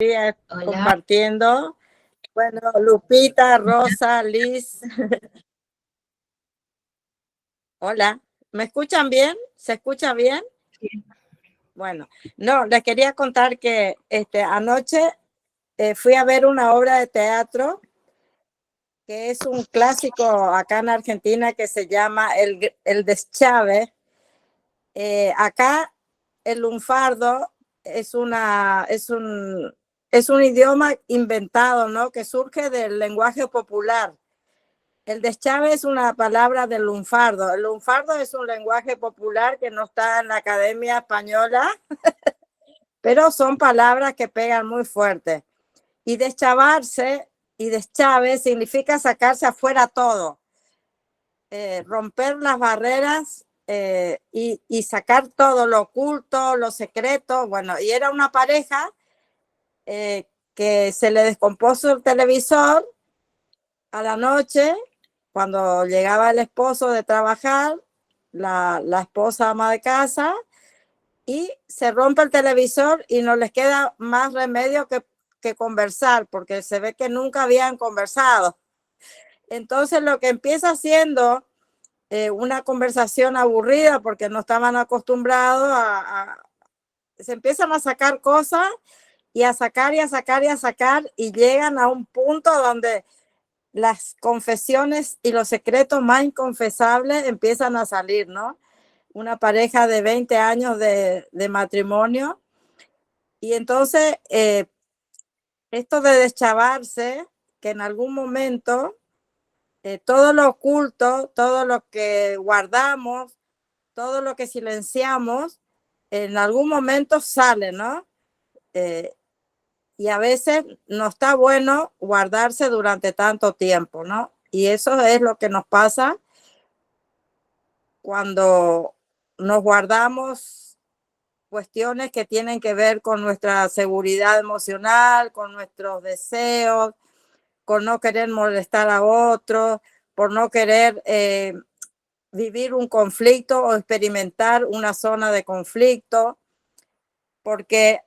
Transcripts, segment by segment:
Hola, compartiendo. Bueno, Lupita, Rosa, Liz. Hola, ¿me escuchan bien? ¿Se escucha bien? Bueno, no, les quería contar que anoche fui a ver una obra de teatro que es un clásico acá en Argentina que se llama El Deschave. Acá el lunfardo es un idioma inventado, ¿no? Que surge del lenguaje popular. El deschave es una palabra del lunfardo. El lunfardo es un lenguaje popular que no está en la Academia Española, pero son palabras que pegan muy fuerte. Y deschavarse y deschave significa sacarse afuera todo, romper las barreras y sacar todo lo oculto, lo secreto. Bueno, y era una pareja que se le descompuso el televisor a la noche cuando llegaba el esposo de trabajar, la esposa ama de casa, y se rompe el televisor y no les queda más remedio que conversar, porque se ve que nunca habían conversado. Entonces lo que empieza siendo una conversación aburrida porque no estaban acostumbrados se empiezan a sacar cosas y a sacar y a sacar y a sacar y llegan a un punto donde las confesiones y los secretos más inconfesables empiezan a salir, ¿no? Una pareja de 20 años de matrimonio. Y entonces, esto de deschavarse, que en algún momento todo lo oculto, todo lo que guardamos, todo lo que silenciamos, en algún momento sale, ¿no? Eh, y a veces no está bueno guardarse durante tanto tiempo, ¿no? Y eso es lo que nos pasa cuando nos guardamos cuestiones que tienen que ver con nuestra seguridad emocional, con nuestros deseos, con no querer molestar a otros, por no querer vivir un conflicto o experimentar una zona de conflicto, porque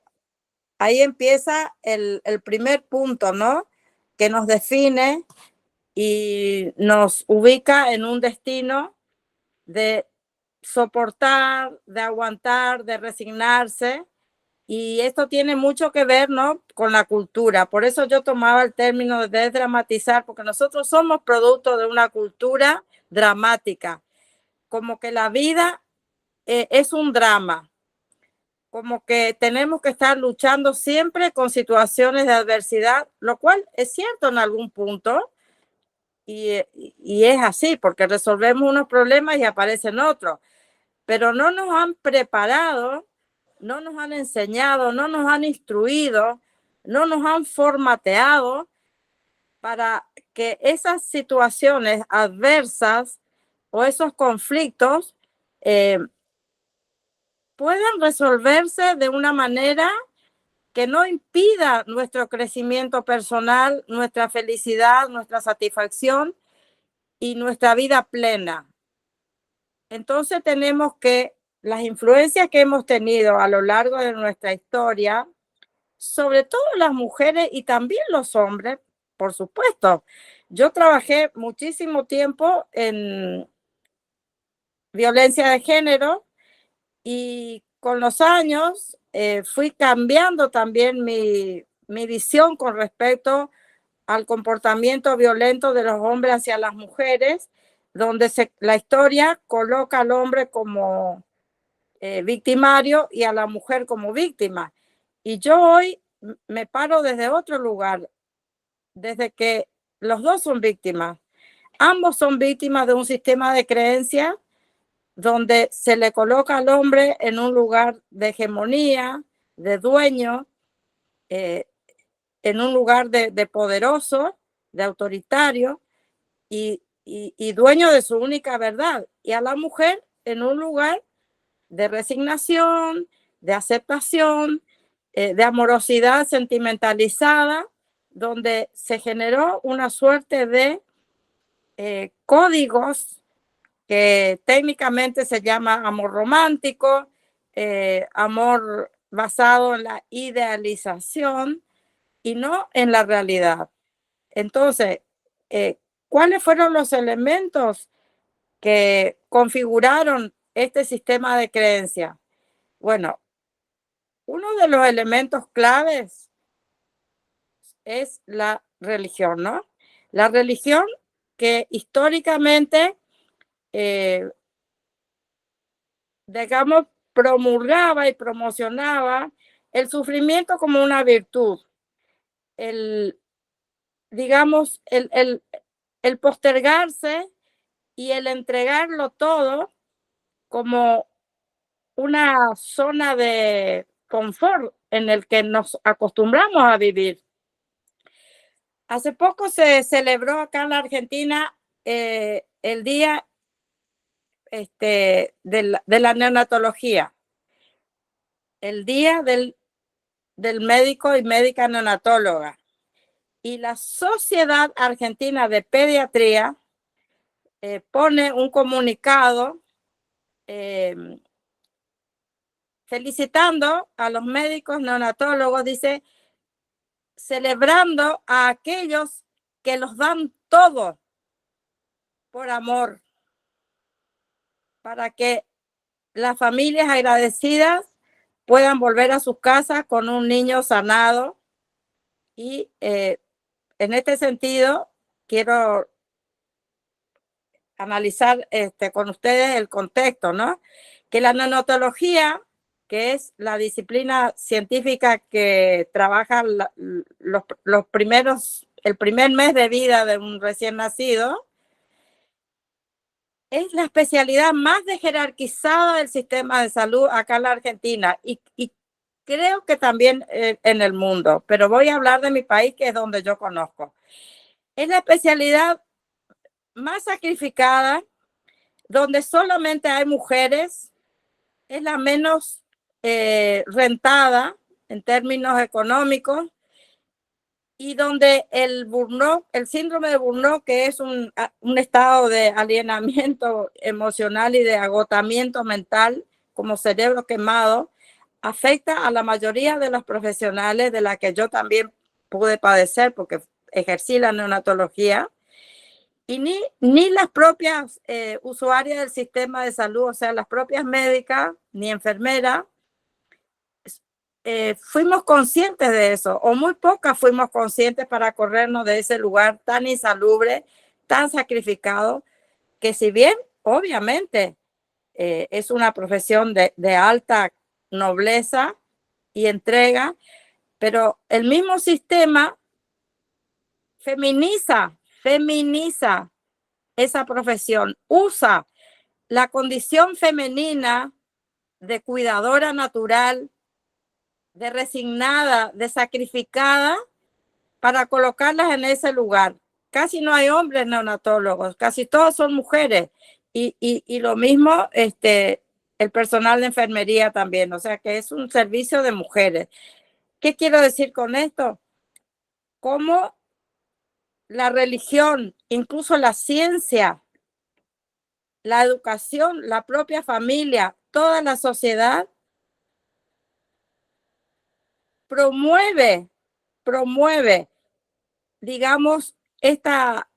ahí empieza el primer punto, ¿no? Que nos define y nos ubica en un destino de soportar, de aguantar, de resignarse. Y esto tiene mucho que ver, ¿no? Con la cultura. Por eso yo tomaba el término de desdramatizar, porque nosotros somos producto de una cultura dramática, como que la vida es un drama, como que tenemos que estar luchando siempre con situaciones de adversidad, lo cual es cierto en algún punto, y es así, porque resolvemos unos problemas y aparecen otros, pero no nos han preparado, no nos han enseñado, no nos han instruido, no nos han formateado para que esas situaciones adversas o esos conflictos eh, puedan resolverse de una manera que no impida nuestro crecimiento personal, nuestra felicidad, nuestra satisfacción y nuestra vida plena. Entonces tenemos que las influencias que hemos tenido a lo largo de nuestra historia, sobre todo las mujeres y también los hombres, por supuesto. Yo trabajé muchísimo tiempo en violencia de género y con los años fui cambiando también mi visión con respecto al comportamiento violento de los hombres hacia las mujeres, donde la historia coloca al hombre como victimario y a la mujer como víctima. Y yo hoy me paro desde otro lugar, desde que los dos son víctimas. Ambos son víctimas de un sistema de creencias donde se le coloca al hombre en un lugar de hegemonía, de dueño, eh, en un lugar de poderoso, de autoritario y dueño de su única verdad. Y a la mujer en un lugar de resignación, de aceptación, de amorosidad sentimentalizada, donde se generó una suerte de códigos que técnicamente se llama amor romántico, amor basado en la idealización, y no en la realidad. Entonces, ¿cuáles fueron los elementos que configuraron este sistema de creencia? Bueno, uno de los elementos claves es la religión, ¿no? La religión que históricamente, digamos, promulgaba y promocionaba el sufrimiento como una virtud, el, digamos, el postergarse y el entregarlo todo como una zona de confort en el que nos acostumbramos a vivir. Hace poco se celebró acá en la Argentina el día de la neonatología, el día del médico y médica neonatóloga. Y la Sociedad Argentina de Pediatría pone un comunicado felicitando a los médicos neonatólogos, dice, celebrando a aquellos que los dan todo por amor, para que las familias agradecidas puedan volver a sus casas con un niño sanado. Y en este sentido, quiero analizar con ustedes el contexto, ¿no? Que la neonatología, que es la disciplina científica que trabaja los primeros, el primer mes de vida de un recién nacido, es la especialidad más jerarquizada del sistema de salud acá en la Argentina y creo que también en el mundo, pero voy a hablar de mi país, que es donde yo conozco. Es la especialidad más sacrificada, donde solamente hay mujeres, es la menos rentada en términos económicos, y donde el burnout, el síndrome de burnout, que es un estado de alienamiento emocional y de agotamiento mental, como cerebro quemado, afecta a la mayoría de los profesionales, de la que yo también pude padecer porque ejercí la neonatología. Y ni las propias usuarias del sistema de salud, o sea, las propias médicas ni enfermeras, fuimos conscientes de eso, o muy pocas fuimos conscientes para corrernos de ese lugar tan insalubre, tan sacrificado, que si bien obviamente es una profesión de alta nobleza y entrega, pero el mismo sistema feminiza esa profesión, usa la condición femenina de cuidadora natural, de resignada, de sacrificada, para colocarlas en ese lugar. Casi no hay hombres neonatólogos, casi todos son mujeres. Y lo mismo el personal de enfermería también, o sea que es un servicio de mujeres. ¿Qué quiero decir con esto? Cómo la religión, incluso la ciencia, la educación, la propia familia, toda la sociedad promueve, digamos, esta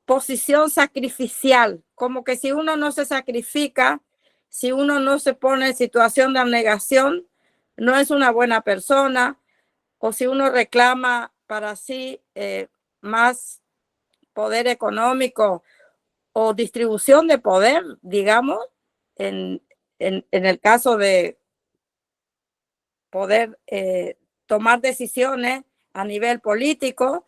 posición sacrificial, como que si uno no se sacrifica, si uno no se pone en situación de abnegación, no es una buena persona, o si uno reclama para sí más poder económico o distribución de poder, digamos, en el caso de poder tomar decisiones a nivel político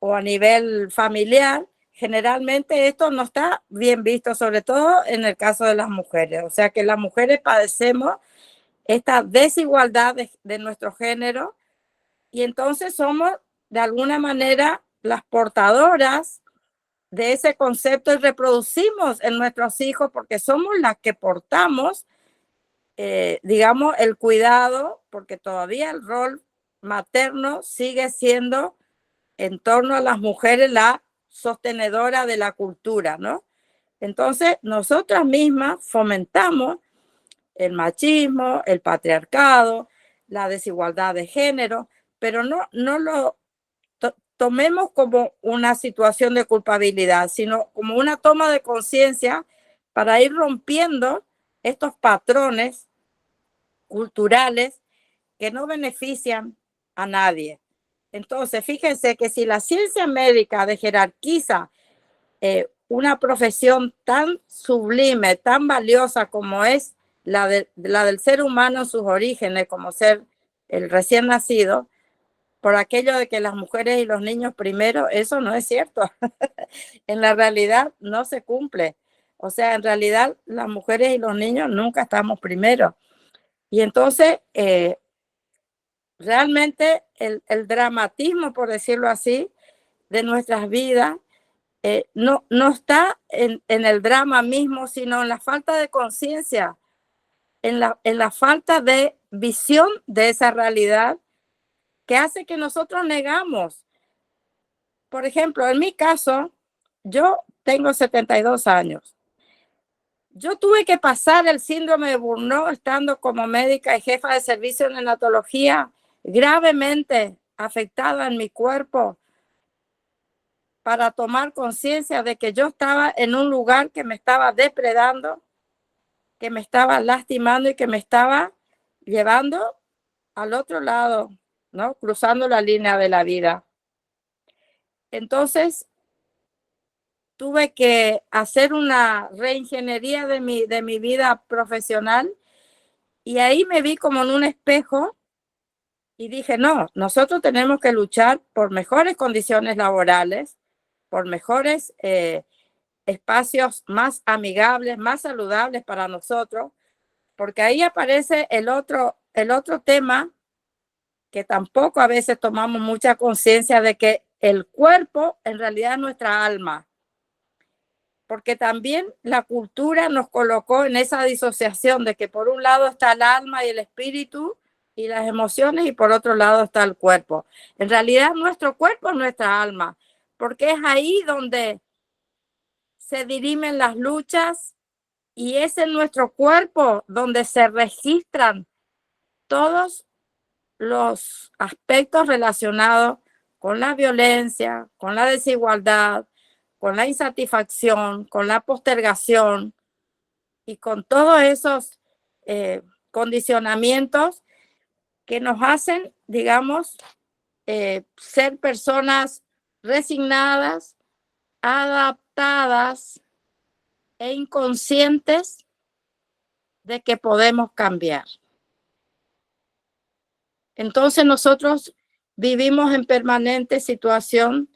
o a nivel familiar, generalmente esto no está bien visto, sobre todo en el caso de las mujeres. O sea que las mujeres padecemos esta desigualdad de nuestro género y entonces somos de alguna manera las portadoras de ese concepto y reproducimos en nuestros hijos porque somos las que portamos, digamos, el cuidado, porque todavía el rol materno sigue siendo en torno a las mujeres la sostenedora de la cultura, ¿no? Entonces, nosotras mismas fomentamos el machismo, el patriarcado, la desigualdad de género, pero no lo tomemos como una situación de culpabilidad, sino como una toma de conciencia para ir rompiendo estos patrones culturales que no benefician a nadie. Entonces, fíjense que si la ciencia médica de jerarquiza una profesión tan sublime, tan valiosa como es la del ser humano en sus orígenes, como ser el recién nacido, por aquello de que las mujeres y los niños primero, eso no es cierto. En la realidad no se cumple. O sea, en realidad las mujeres y los niños nunca estamos primero. Y entonces, realmente el dramatismo, por decirlo así, de nuestras vidas, no está en el drama mismo, sino en la falta de conciencia, en la falta de visión de esa realidad que hace que nosotros negamos. Por ejemplo, en mi caso, yo tengo 72 años. Yo tuve que pasar el síndrome de Burnout estando como médica y jefa de servicio en neonatología, gravemente afectada en mi cuerpo, para tomar conciencia de que yo estaba en un lugar que me estaba depredando, que me estaba lastimando y que me estaba llevando al otro lado, ¿no? Cruzando la línea de la vida. Entonces, tuve que hacer una reingeniería de mi vida profesional y ahí me vi como en un espejo y dije, no, nosotros tenemos que luchar por mejores condiciones laborales, por mejores espacios más amigables, más saludables para nosotros, porque ahí aparece el otro tema que tampoco a veces tomamos mucha conciencia de que el cuerpo en realidad es nuestra alma, porque también la cultura nos colocó en esa disociación de que por un lado está el alma y el espíritu y las emociones y por otro lado está el cuerpo. En realidad nuestro cuerpo es nuestra alma, porque es ahí donde se dirimen las luchas y es en nuestro cuerpo donde se registran todos los aspectos relacionados con la violencia, con la desigualdad, con la insatisfacción, con la postergación y con todos esos condicionamientos que nos hacen, digamos, ser personas resignadas, adaptadas e inconscientes de que podemos cambiar. Entonces nosotros vivimos en permanente situación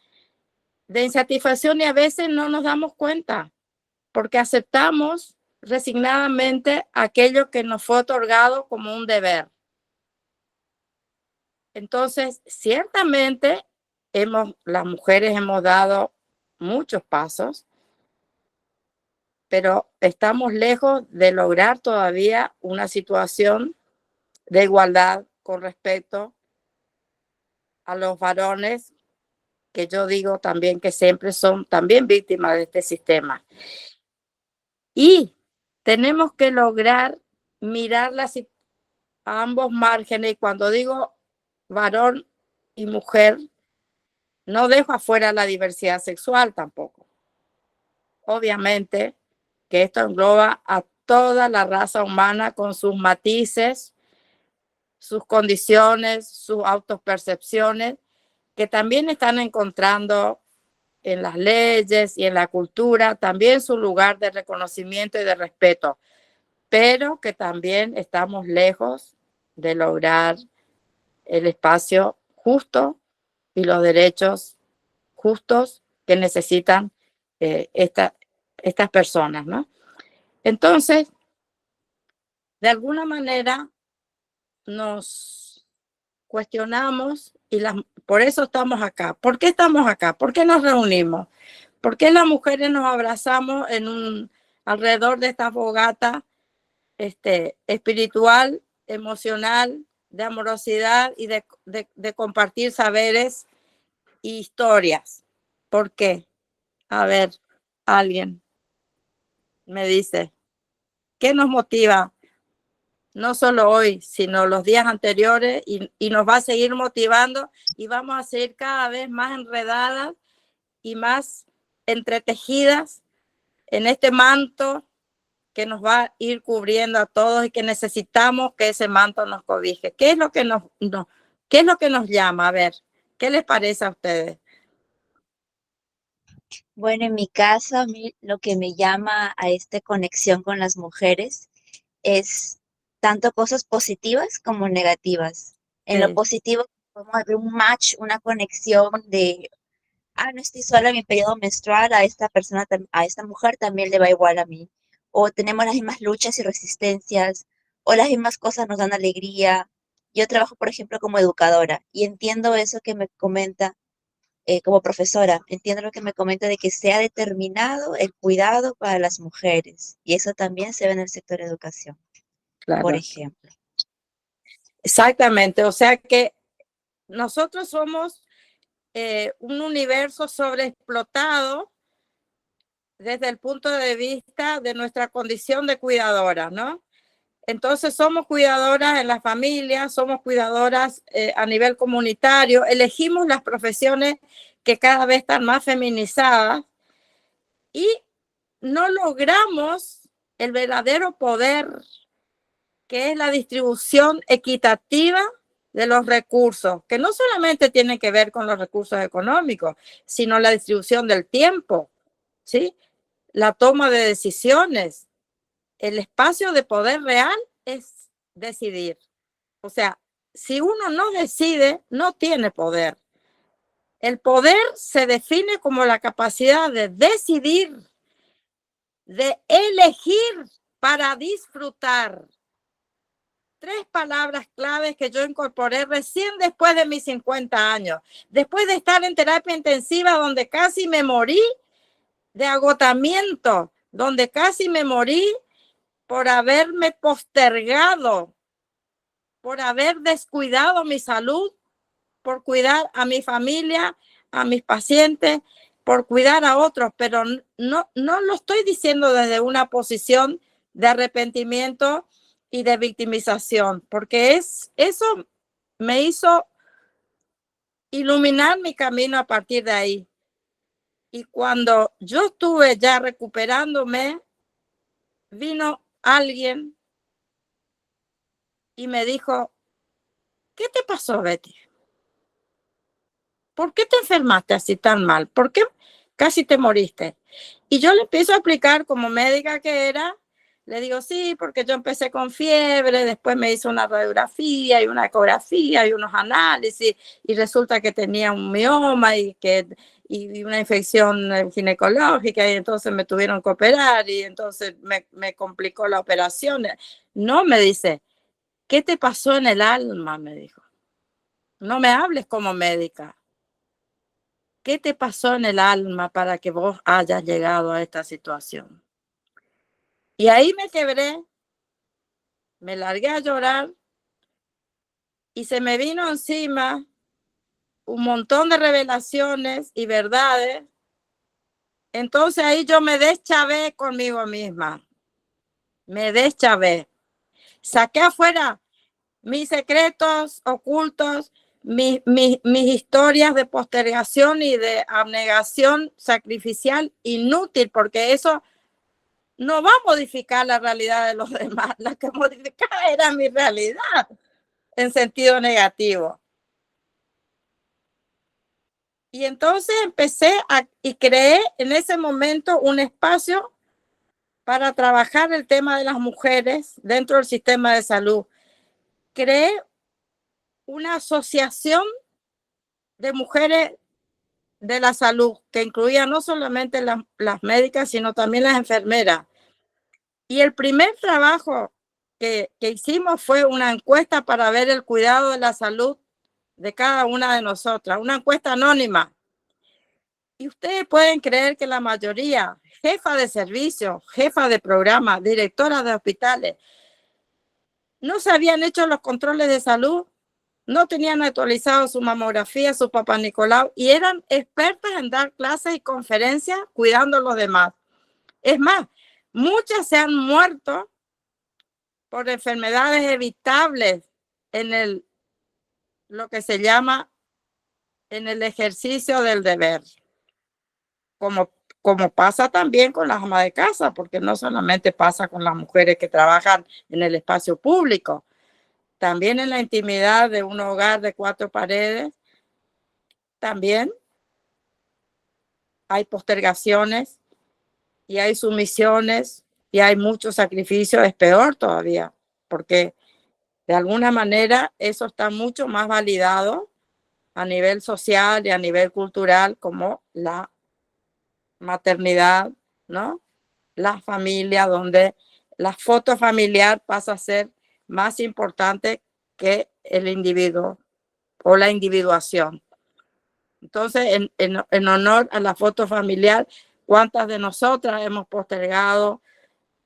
de insatisfacción y a veces no nos damos cuenta porque aceptamos resignadamente aquello que nos fue otorgado como un deber. Entonces, ciertamente las mujeres hemos dado muchos pasos, pero estamos lejos de lograr todavía una situación de igualdad con respecto a los varones, que yo digo también que siempre son también víctimas de este sistema. Y tenemos que lograr mirar a ambos márgenes. Y cuando digo varón y mujer, no dejo afuera la diversidad sexual tampoco. Obviamente que esto engloba a toda la raza humana con sus matices, sus condiciones, sus autopercepciones, que también están encontrando en las leyes y en la cultura también su lugar de reconocimiento y de respeto, pero que también estamos lejos de lograr el espacio justo y los derechos justos que necesitan estas personas, ¿no? Entonces, de alguna manera nos cuestionamos y por eso estamos acá. ¿Por qué estamos acá? ¿Por qué nos reunimos? ¿Por qué las mujeres nos abrazamos alrededor de esta fogata espiritual, emocional, de amorosidad y de compartir saberes e historias? ¿Por qué? A ver, alguien me dice, ¿qué nos motiva no solo hoy, sino los días anteriores, y nos va a seguir motivando y vamos a seguir cada vez más enredadas y más entretejidas en este manto que nos va a ir cubriendo a todos y que necesitamos que ese manto nos cobije. ¿Qué es lo que qué es lo que nos llama? A ver, ¿qué les parece a ustedes? Bueno, en mi caso, a mí lo que me llama a esta conexión con las mujeres es tanto cosas positivas como negativas. En lo Sí, positivo, podemos ver un match, una conexión de, no estoy sola en mi periodo menstrual, a esta persona, a esta mujer también le va igual a mí. O tenemos las mismas luchas y resistencias, o las mismas cosas nos dan alegría. Yo trabajo, por ejemplo, como educadora y entiendo eso que me comenta como profesora. Entiendo lo que me comenta de que se ha determinado el cuidado para las mujeres y eso también se ve en el sector de educación, por claro. ejemplo. Exactamente. O sea que nosotros somos un universo sobreexplotado desde el punto de vista de nuestra condición de cuidadora, ¿no? Entonces somos cuidadoras en la familia, somos cuidadoras a nivel comunitario, elegimos las profesiones que cada vez están más feminizadas y no logramos el verdadero poder, que es la distribución equitativa de los recursos, que no solamente tiene que ver con los recursos económicos, sino la distribución del tiempo, ¿sí? La toma de decisiones. El espacio de poder real es decidir. O sea, si uno no decide, no tiene poder. El poder se define como la capacidad de decidir, de elegir para disfrutar. Tres palabras claves que yo incorporé recién después de mis 50 años, después de estar en terapia intensiva donde casi me morí de agotamiento, donde casi me morí por haberme postergado, por haber descuidado mi salud, por cuidar a mi familia, a mis pacientes, por cuidar a otros, pero no lo estoy diciendo desde una posición de arrepentimiento y de victimización, porque eso me hizo iluminar mi camino a partir de ahí. Y cuando yo estuve ya recuperándome, vino alguien y me dijo, ¿qué te pasó, Betty? ¿Por qué te enfermaste así tan mal? ¿Por qué casi te moriste? Y yo le empiezo a explicar como médica que era, le digo, sí, porque yo empecé con fiebre, después me hizo una radiografía y una ecografía y unos análisis y resulta que tenía un mioma y una infección ginecológica y entonces me tuvieron que operar y entonces me complicó la operación. No, me dice, ¿qué te pasó en el alma? Me dijo, no me hables como médica. ¿Qué te pasó en el alma para que vos hayas llegado a esta situación? Y ahí me quebré, me largué a llorar y se me vino encima un montón de revelaciones y verdades. Entonces ahí yo me deschavé conmigo misma, me deschavé. Saqué afuera mis secretos ocultos, mis historias de postergación y de abnegación sacrificial inútil, porque eso no va a modificar la realidad de los demás. La que modificaba era mi realidad en sentido negativo. Y entonces y creé en ese momento un espacio para trabajar el tema de las mujeres dentro del sistema de salud. Creé una asociación de mujeres de la salud que incluía no solamente las médicas, sino también las enfermeras. Y el primer trabajo que hicimos fue una encuesta para ver el cuidado de la salud de cada una de nosotras, una encuesta anónima. Y ustedes pueden creer que la mayoría, jefa de servicio, jefa de programa, directora de hospitales, no se habían hecho los controles de salud, no tenían actualizado su mamografía, su papá Nicolau, y eran expertas en dar clases y conferencias cuidando a los demás. Es más, muchas se han muerto por enfermedades evitables en lo que se llama en el ejercicio del deber, como pasa también con las amas de casa, porque no solamente pasa con las mujeres que trabajan en el espacio público, también en la intimidad de un hogar de 4 paredes, también hay postergaciones y hay sumisiones y hay mucho sacrificio. Es peor todavía, porque de alguna manera eso está mucho más validado a nivel social y a nivel cultural como la maternidad, ¿no? La familia, donde la foto familiar pasa a ser más importante que el individuo o la individuación. Entonces, en honor a la foto familiar, ¿cuántas de nosotras hemos postergado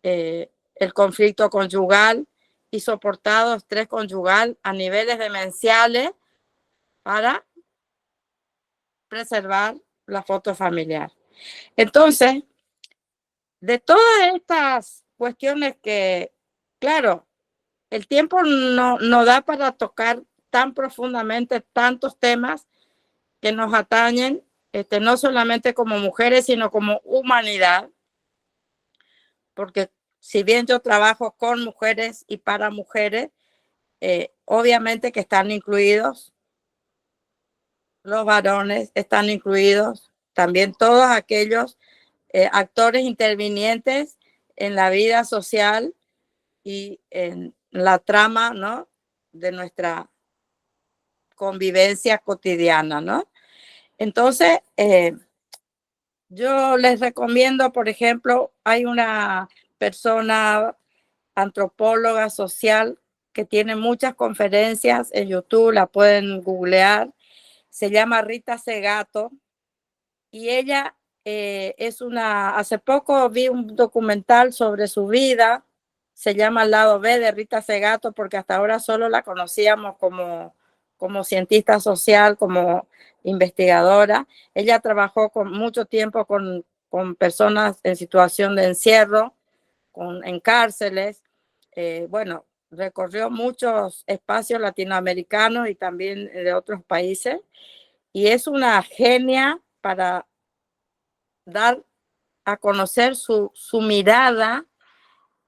el conflicto conyugal y soportado estrés conyugal a niveles demenciales para preservar la foto familiar? Entonces, de todas estas cuestiones que, claro, el tiempo no da para tocar tan profundamente tantos temas que nos atañen, no solamente como mujeres, sino como humanidad, porque si bien yo trabajo con mujeres y para mujeres, obviamente que están incluidos los varones, están incluidos también todos aquellos actores intervinientes en la vida social y en la trama, ¿no?, de nuestra convivencia cotidiana, ¿no? Entonces, yo les recomiendo, por ejemplo, hay una persona antropóloga social que tiene muchas conferencias en YouTube, la pueden googlear, se llama Rita Segato, y ella hace poco vi un documental sobre su vida, se llama El lado B de Rita Segato, porque hasta ahora solo la conocíamos como cientista social, como investigadora. Ella trabajó mucho tiempo con personas en situación de encierro, en cárceles. Bueno, recorrió muchos espacios latinoamericanos y también de otros países, y es una genia para dar a conocer su mirada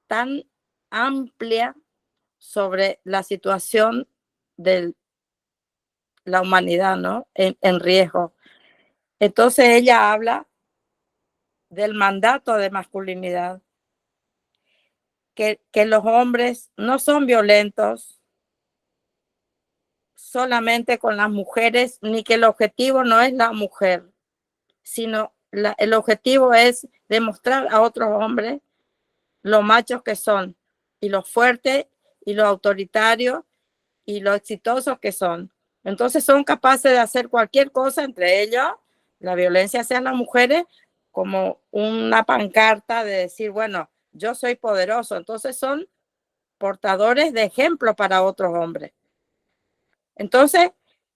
tan amplia sobre la situación de la humanidad, ¿no?, en riesgo. Entonces ella habla del mandato de masculinidad, que los hombres no son violentos solamente con las mujeres, ni que el objetivo no es la mujer, sino el objetivo es demostrar a otros hombres lo machos que son, y lo fuertes, y lo autoritarios, y lo exitosos que son. Entonces son capaces de hacer cualquier cosa, entre ellos la violencia hacia las mujeres, como una pancarta de decir, bueno, yo soy poderoso. Entonces son portadores de ejemplo para otros hombres. Entonces,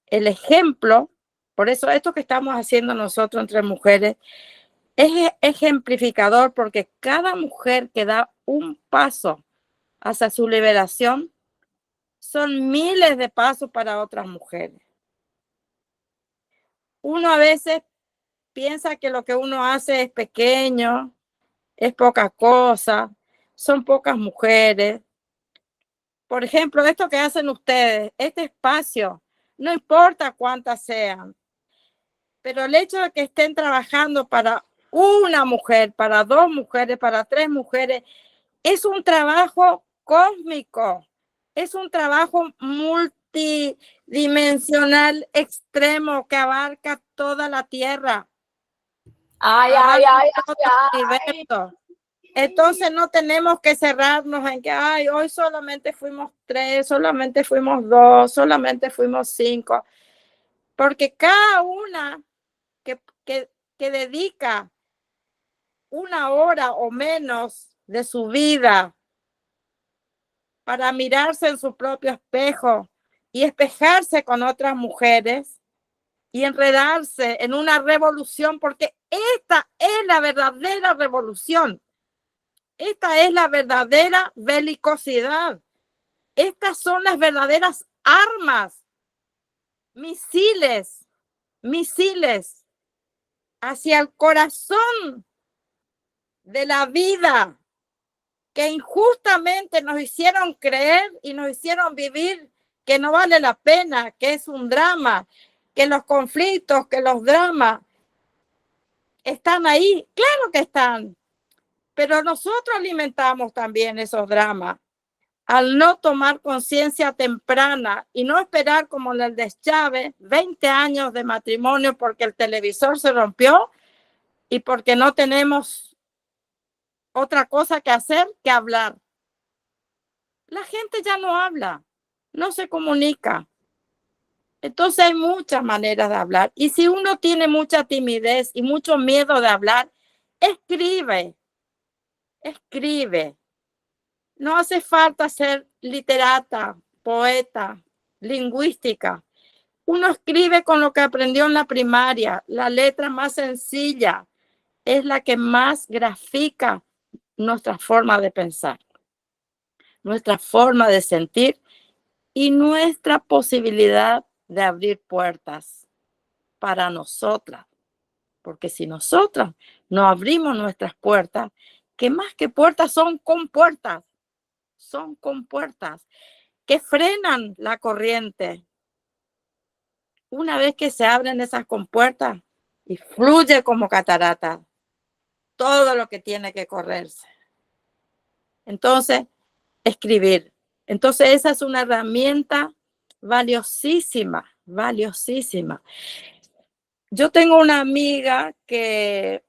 el ejemplo, por eso esto que estamos haciendo nosotros entre mujeres, es ejemplificador, porque cada mujer que da un paso hacia su liberación son miles de pasos para otras mujeres. Uno a veces piensa que lo que uno hace es pequeño, es poca cosa, son pocas mujeres. Por ejemplo, esto que hacen ustedes, este espacio, no importa cuántas sean, pero el hecho de que estén trabajando para una mujer, para 2 mujeres, para 3 mujeres, es un trabajo cósmico, es un trabajo multidimensional extremo que abarca toda la Tierra. Ay, ay, ay, ay, ay. Entonces no tenemos que cerrarnos en que ay, hoy solamente fuimos 3, solamente fuimos 2, solamente fuimos 5, porque cada una que dedica una hora o menos de su vida para mirarse en su propio espejo y espejarse con otras mujeres y enredarse en una revolución, porque esta es la verdadera revolución. Esta es la verdadera belicosidad. Estas son las verdaderas armas, misiles hacia el corazón de la vida que injustamente nos hicieron creer y nos hicieron vivir que no vale la pena, que es un drama, que los conflictos, que los dramas están ahí. Claro que están, pero nosotros alimentamos también esos dramas al no tomar conciencia temprana y no esperar como en el de Chávez 20 años de matrimonio porque el televisor se rompió y porque no tenemos otra cosa que hacer que hablar. La gente ya no habla, no se comunica. Entonces hay muchas maneras de hablar. Y si uno tiene mucha timidez y mucho miedo de hablar, escribe. No hace falta ser literata, poeta, lingüística. Uno escribe con lo que aprendió en la primaria. La letra más sencilla es la que más grafica nuestra forma de pensar, nuestra forma de sentir y nuestra posibilidad de abrir puertas para nosotras. Porque si nosotras no abrimos nuestras puertas, que más que puertas son compuertas que frenan la corriente. Una vez que se abren esas compuertas y fluye como catarata todo lo que tiene que correrse. Entonces, escribir. Entonces, esa es una herramienta valiosísima. Yo tengo una amiga que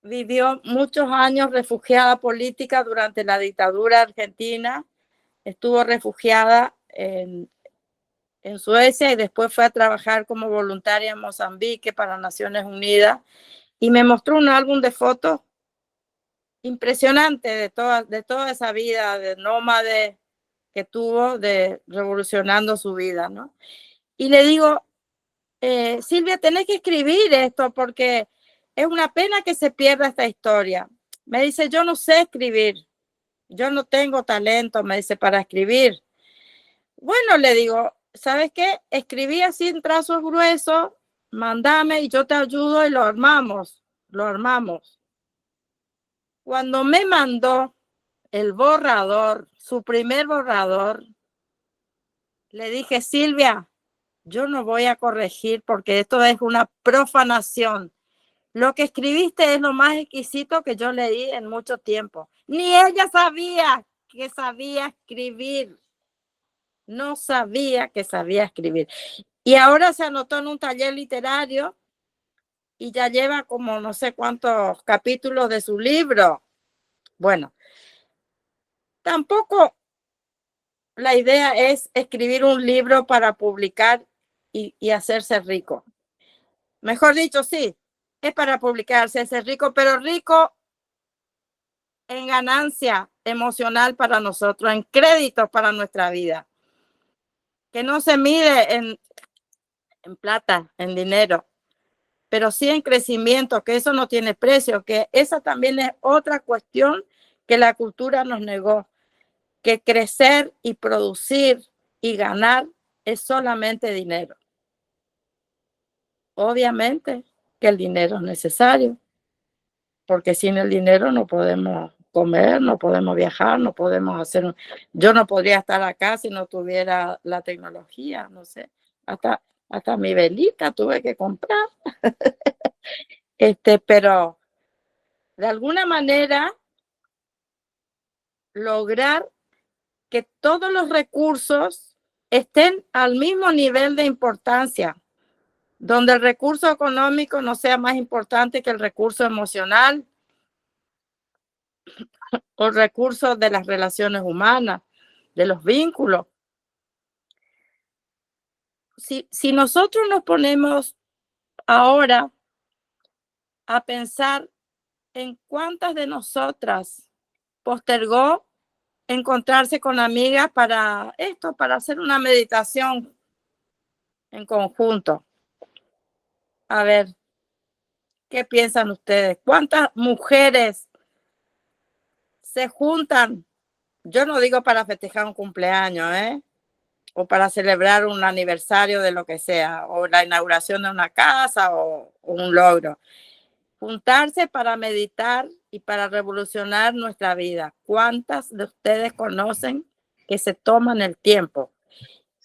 vivió muchos años refugiada política durante la dictadura argentina, estuvo refugiada en Suecia y después fue a trabajar como voluntaria en Mozambique para Naciones Unidas y me mostró un álbum de fotos impresionante de toda esa vida de nómade que tuvo, de revolucionando su vida, ¿no? Y le digo, Silvia, tenés que escribir esto porque es una pena que se pierda esta historia. Me dice, yo no sé escribir, yo no tengo talento, me dice, para escribir. Bueno, le digo, ¿sabes qué? Escribí así en trazos gruesos, mándame y yo te ayudo y lo armamos. Cuando me mandó el borrador, su primer borrador, le dije, Silvia, yo no voy a corregir porque esto es una profanación. Lo que escribiste es lo más exquisito que yo leí en mucho tiempo. Ni ella sabía que sabía escribir. No sabía que sabía escribir. Y ahora se anotó en un taller literario y ya lleva como no sé cuántos capítulos de su libro. Bueno, tampoco la idea es escribir un libro para publicar y hacerse rico. Mejor dicho, sí, es para publicarse, hacerse rico, pero rico en ganancia emocional para nosotros, en créditos para nuestra vida, que no se mide en plata, en dinero, pero sí en crecimiento, que eso no tiene precio, que esa también es otra cuestión que la cultura nos negó, que crecer y producir y ganar es solamente dinero. Obviamente que el dinero es necesario, porque sin el dinero no podemos comer, no podemos viajar, no podemos hacer... Yo no podría estar acá si no tuviera la tecnología, no sé, hasta mi velita tuve que comprar. Pero de alguna manera lograr que todos los recursos estén al mismo nivel de importancia, donde el recurso económico no sea más importante que el recurso emocional o el recurso de las relaciones humanas, de los vínculos. Si nosotros nos ponemos ahora a pensar en cuántas de nosotras postergó encontrarse con amigas para esto, para hacer una meditación en conjunto. A ver, ¿qué piensan ustedes? ¿Cuántas mujeres se juntan, yo no digo para festejar un cumpleaños, o para celebrar un aniversario de lo que sea, o la inauguración de una casa o un logro. Juntarse para meditar y para revolucionar nuestra vida. ¿Cuántas de ustedes conocen que se toman el tiempo?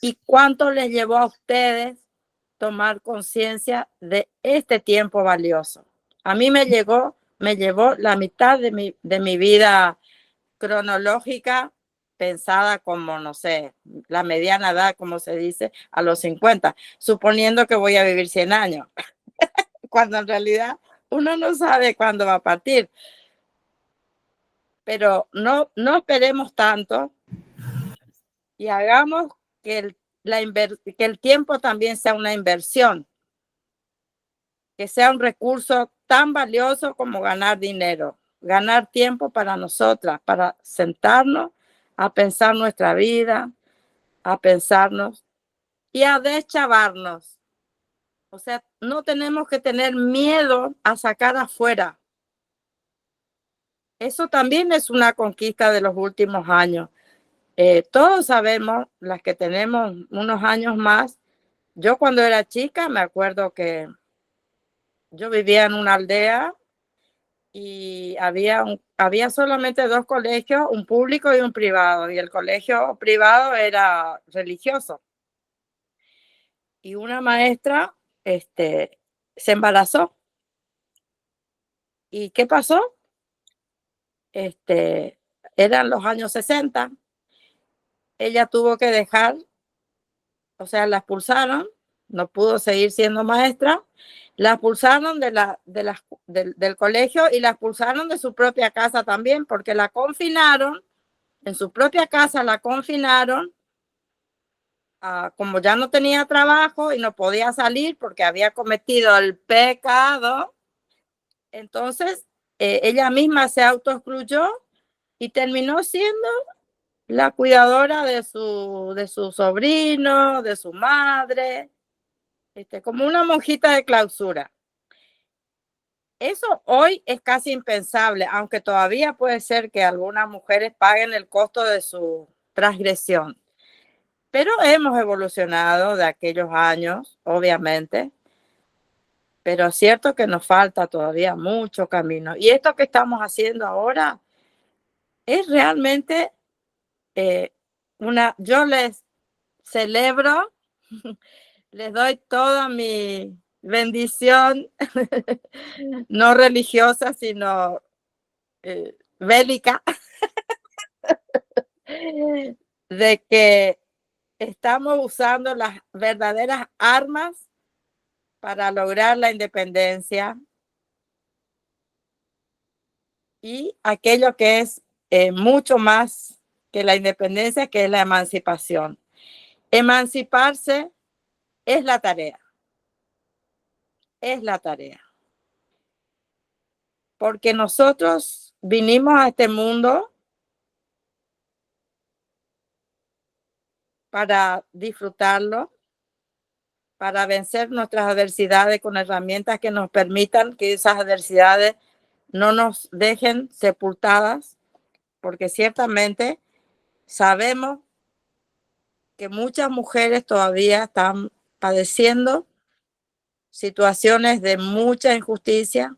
¿Y cuánto les llevó a ustedes tomar conciencia de este tiempo valioso? A mí me llevó la mitad de mi vida cronológica, pensada como, no sé, la mediana edad, como se dice, a los 50, suponiendo que voy a vivir 100 años, cuando en realidad uno no sabe cuándo va a partir. Pero no esperemos tanto y hagamos que el tiempo también sea una inversión, que sea un recurso tan valioso como ganar dinero, ganar tiempo para nosotras, para sentarnos a pensar nuestra vida, a pensarnos y a deschavarnos. O sea, no tenemos que tener miedo a sacar afuera. Eso también es una conquista de los últimos años. Todos sabemos, las que tenemos unos años más, yo cuando era chica me acuerdo que yo vivía en una aldea y había solamente 2 colegios, un público y un privado, y el colegio privado era religioso. Y una maestra se embarazó. ¿Y qué pasó? Eran los años 60. Ella tuvo que dejar, o sea, la expulsaron, no pudo seguir siendo maestra, la expulsaron del colegio y la expulsaron de su propia casa también, porque la confinaron, en su propia casa la confinaron, como ya no tenía trabajo y no podía salir porque había cometido el pecado, entonces ella misma se autoexcluyó y terminó siendo la cuidadora de su sobrino, de su madre, como una monjita de clausura. Eso hoy es casi impensable, aunque todavía puede ser que algunas mujeres paguen el costo de su transgresión. Pero hemos evolucionado de aquellos años, obviamente, pero es cierto que nos falta todavía mucho camino. Y esto que estamos haciendo ahora es realmente yo les celebro, les doy toda mi bendición, no religiosa, sino bélica, de que estamos usando las verdaderas armas para lograr la independencia y aquello que es mucho más que la independencia, que es la emancipación. Emanciparse es la tarea. Es la tarea. Porque nosotros vinimos a este mundo para disfrutarlo, para vencer nuestras adversidades con herramientas que nos permitan que esas adversidades no nos dejen sepultadas, porque ciertamente sabemos que muchas mujeres todavía están padeciendo situaciones de mucha injusticia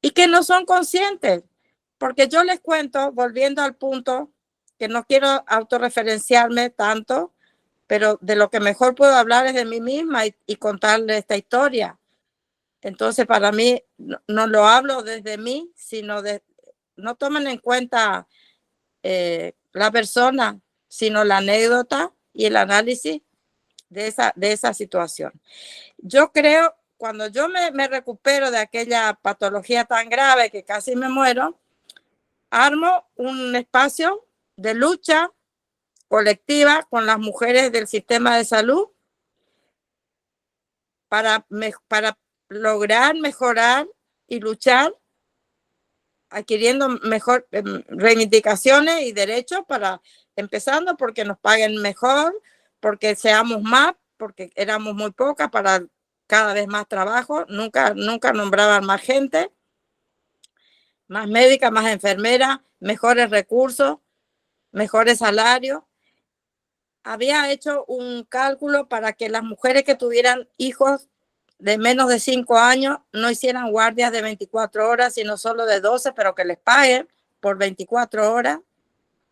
y que no son conscientes, porque yo les cuento, volviendo al punto, que no quiero autorreferenciarme tanto, pero de lo que mejor puedo hablar es de mí misma y contarle esta historia. Entonces, para mí, no lo hablo desde mí, sino no tomen en cuenta la persona, sino la anécdota y el análisis de esa situación. Yo creo, cuando yo me recupero de aquella patología tan grave que casi me muero, armo un espacio de lucha colectiva con las mujeres del sistema de salud para lograr mejorar y luchar, adquiriendo mejor reivindicaciones y derechos, para empezando porque nos paguen mejor, porque seamos más, porque éramos muy pocas para cada vez más trabajo, nunca nombraban más gente. más médicas, más enfermeras, mejores recursos, mejores salarios. Había hecho un cálculo para que las mujeres que tuvieran hijos de menos de 5 años no hicieran guardias de 24 horas, sino solo de 12, pero que les paguen por 24 horas.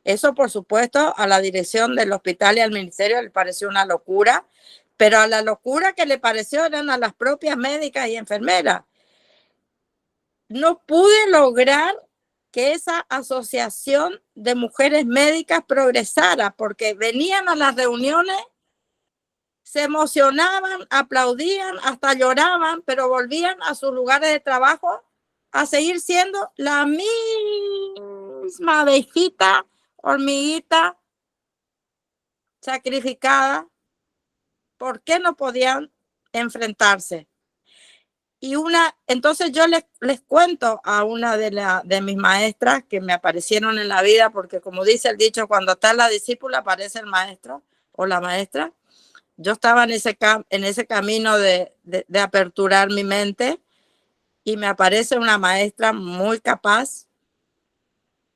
Eso, por supuesto, a la dirección del hospital y al ministerio le pareció una locura, pero a la locura que le pareció eran a las propias médicas y enfermeras. No pude lograr que esa asociación de mujeres médicas progresara, porque venían a las reuniones, se emocionaban, aplaudían, hasta lloraban, pero volvían a sus lugares de trabajo a seguir siendo la misma abejita, hormiguita, sacrificada. ¿Por qué no podían enfrentarse? Y entonces yo les cuento a una de mis maestras que me aparecieron en la vida, porque como dice el dicho, cuando está la discípula aparece el maestro o la maestra. Yo estaba en ese camino de aperturar mi mente y me aparece una maestra muy capaz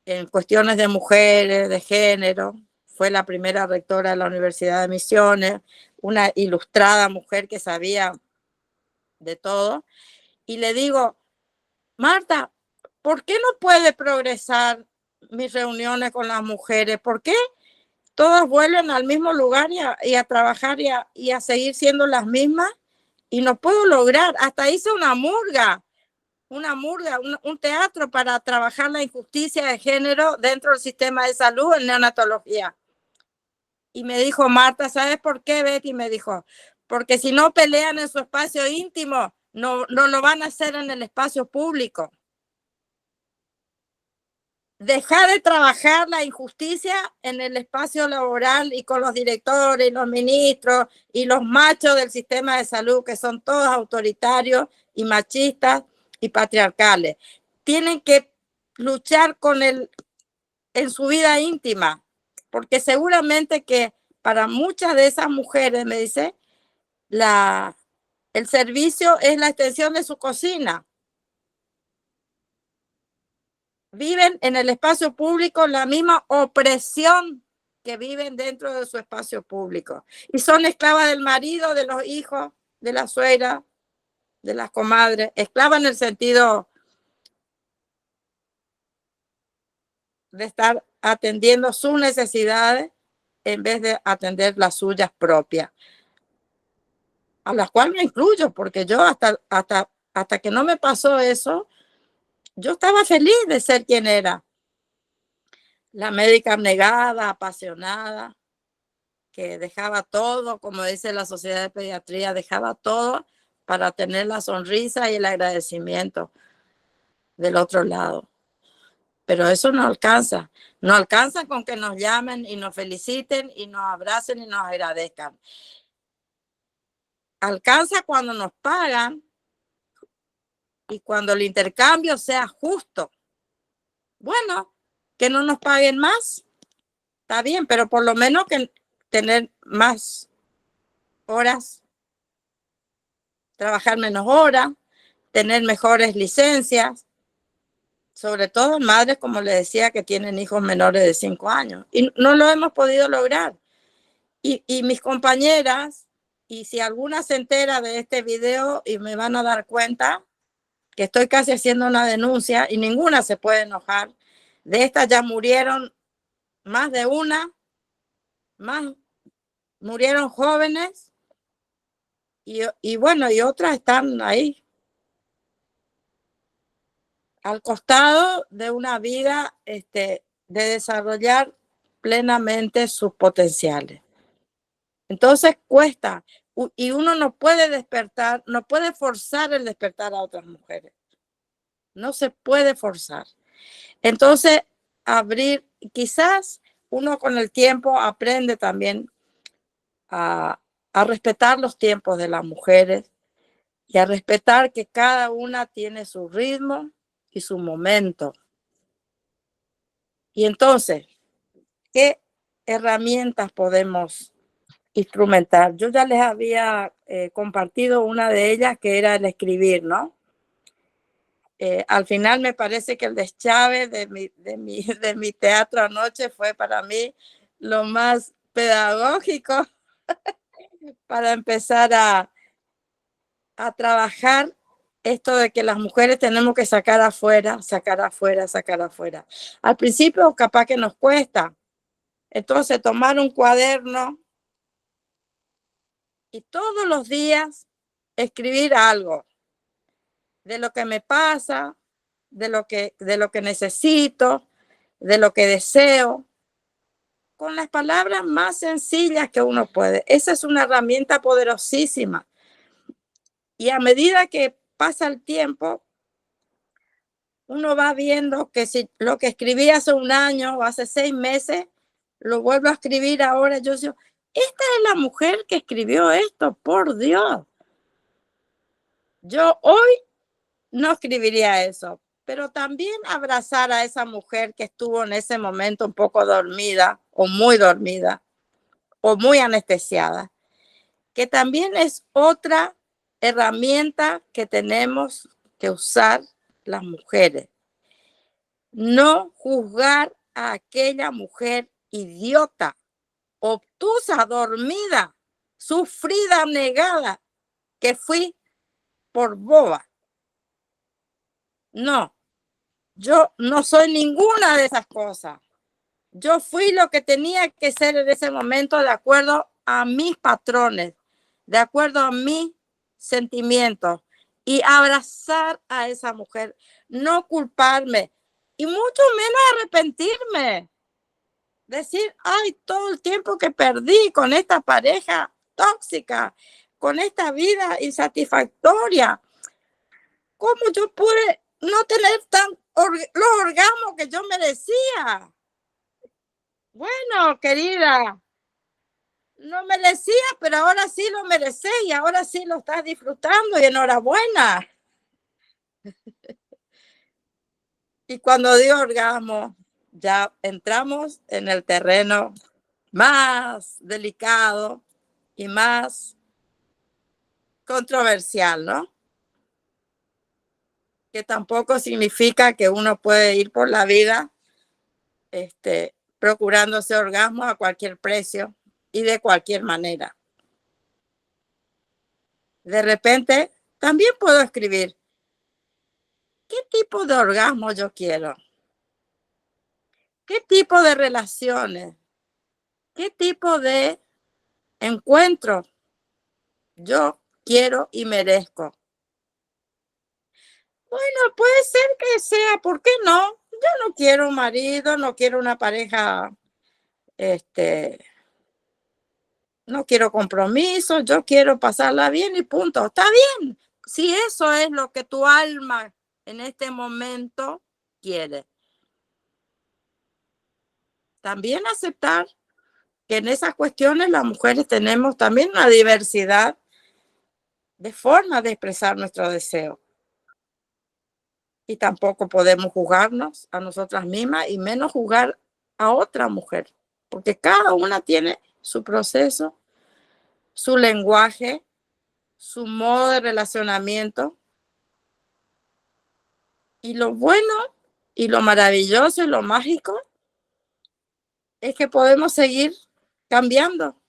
en cuestiones de mujeres, de género. Fue la primera rectora de la Universidad de Misiones, una ilustrada mujer que sabía de todo. Y le digo, Marta, ¿por qué no puede progresar mis reuniones con las mujeres? ¿Por qué todas vuelven al mismo lugar y a trabajar y a seguir siendo las mismas? Y no puedo lograr. Hasta hice una murga, un teatro para trabajar la injusticia de género dentro del sistema de salud en neonatología. Y me dijo, Marta, ¿sabes por qué, Betty? Me dijo, porque si no pelean en su espacio íntimo, no lo van a hacer en el espacio público. Dejar de trabajar la injusticia en el espacio laboral y con los directores y los ministros y los machos del sistema de salud, que son todos autoritarios y machistas y patriarcales. Tienen que luchar en su vida íntima, porque seguramente que para muchas de esas mujeres, me dice, el servicio es la extensión de su cocina. Viven en el espacio público la misma opresión que viven dentro de su espacio público. Y son esclavas del marido, de los hijos, de la suegra, de las comadres. Esclavas en el sentido de estar atendiendo sus necesidades en vez de atender las suyas propias, a las cuales me incluyo, porque yo hasta que no me pasó eso, yo estaba feliz de ser quien era. La médica abnegada, apasionada, que dejaba todo, como dice la Sociedad de Pediatría, dejaba todo para tener la sonrisa y el agradecimiento del otro lado. Pero eso no alcanza. No alcanza con que nos llamen y nos feliciten y nos abracen y nos agradezcan. Alcanza cuando nos pagan y cuando el intercambio sea justo. Bueno, que no nos paguen más, está bien, pero por lo menos que tener más horas, trabajar menos horas, tener mejores licencias, sobre todo madres, como les decía, que tienen hijos menores de 5 años. Y no lo hemos podido lograr. Y mis compañeras, y si alguna se entera de este video y me van a dar cuenta que estoy casi haciendo una denuncia y ninguna se puede enojar, de estas ya murieron más de una, más murieron jóvenes y bueno, y otras están ahí al costado de una vida de desarrollar plenamente sus potenciales. Entonces cuesta, y uno no puede despertar, no puede forzar el despertar a otras mujeres. No se puede forzar. Entonces, quizás uno con el tiempo aprende también a respetar los tiempos de las mujeres y a respetar que cada una tiene su ritmo y su momento. Y entonces, ¿qué herramientas podemos instrumentar? Yo ya les había compartido una de ellas, que era el escribir, ¿no? Al final me parece que el deschave de mi teatro anoche fue para mí lo más pedagógico para empezar a trabajar esto de que las mujeres tenemos que sacar afuera, sacar afuera, sacar afuera. Al principio capaz que nos cuesta. Entonces tomar un cuaderno y todos los días escribir algo de lo que me pasa, de lo que necesito, de lo que deseo, con las palabras más sencillas que uno puede. Esa es una herramienta poderosísima. Y a medida que pasa el tiempo, uno va viendo que si lo que escribí hace un año o hace 6 meses, lo vuelvo a escribir ahora. Yo digo, esta es la mujer que escribió esto, por Dios. Yo hoy no escribiría eso, pero también abrazar a esa mujer que estuvo en ese momento un poco dormida o muy anestesiada, que también es otra herramienta que tenemos que usar las mujeres. No juzgar a aquella mujer idiota, obtusa, dormida, sufrida, negada, que fui por boba. No, yo no soy ninguna de esas cosas. Yo fui lo que tenía que ser en ese momento de acuerdo a mis patrones, de acuerdo a mis sentimientos, y abrazar a esa mujer, no culparme y mucho menos arrepentirme. Decir, ay, todo el tiempo que perdí con esta pareja tóxica, con esta vida insatisfactoria, ¿cómo yo pude no tener los orgasmos que yo merecía? Bueno, querida, no merecía, pero ahora sí lo mereces y ahora sí lo estás disfrutando y enhorabuena. Y cuando digo orgasmo, ya entramos en el terreno más delicado y más controversial, ¿no? Que tampoco significa que uno puede ir por la vida procurándose orgasmo a cualquier precio y de cualquier manera. De repente, también puedo escribir, ¿qué tipo de orgasmo yo quiero? ¿Qué tipo de relaciones? ¿Qué tipo de encuentro yo quiero y merezco? Bueno, puede ser que sea, ¿por qué no? Yo no quiero un marido, no quiero una pareja, no quiero compromiso, yo quiero pasarla bien y punto. Está bien, si eso es lo que tu alma en este momento quiere. También aceptar que en esas cuestiones las mujeres tenemos también una diversidad de formas de expresar nuestro deseo. Y tampoco podemos juzgarnos a nosotras mismas y menos juzgar a otra mujer, porque cada una tiene su proceso, su lenguaje, su modo de relacionamiento. Y lo bueno y lo maravilloso y lo mágico es que podemos seguir cambiando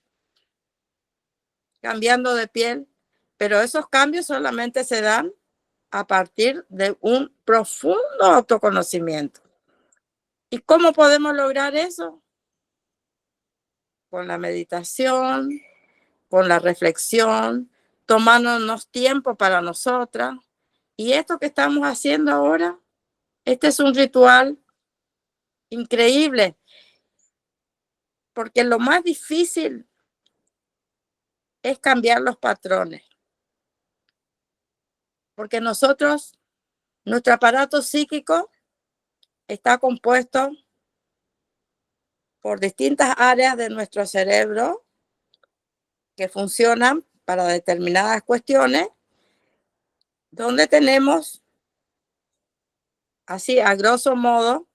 de piel, pero esos cambios solamente se dan a partir de un profundo autoconocimiento. ¿Y cómo podemos lograr eso? Con la meditación, con la reflexión, tomándonos tiempo para nosotras. Y esto que estamos haciendo ahora, este es un ritual increíble, porque lo más difícil es cambiar los patrones. Porque nuestro aparato psíquico está compuesto por distintas áreas de nuestro cerebro que funcionan para determinadas cuestiones, donde tenemos, así a grosso modo,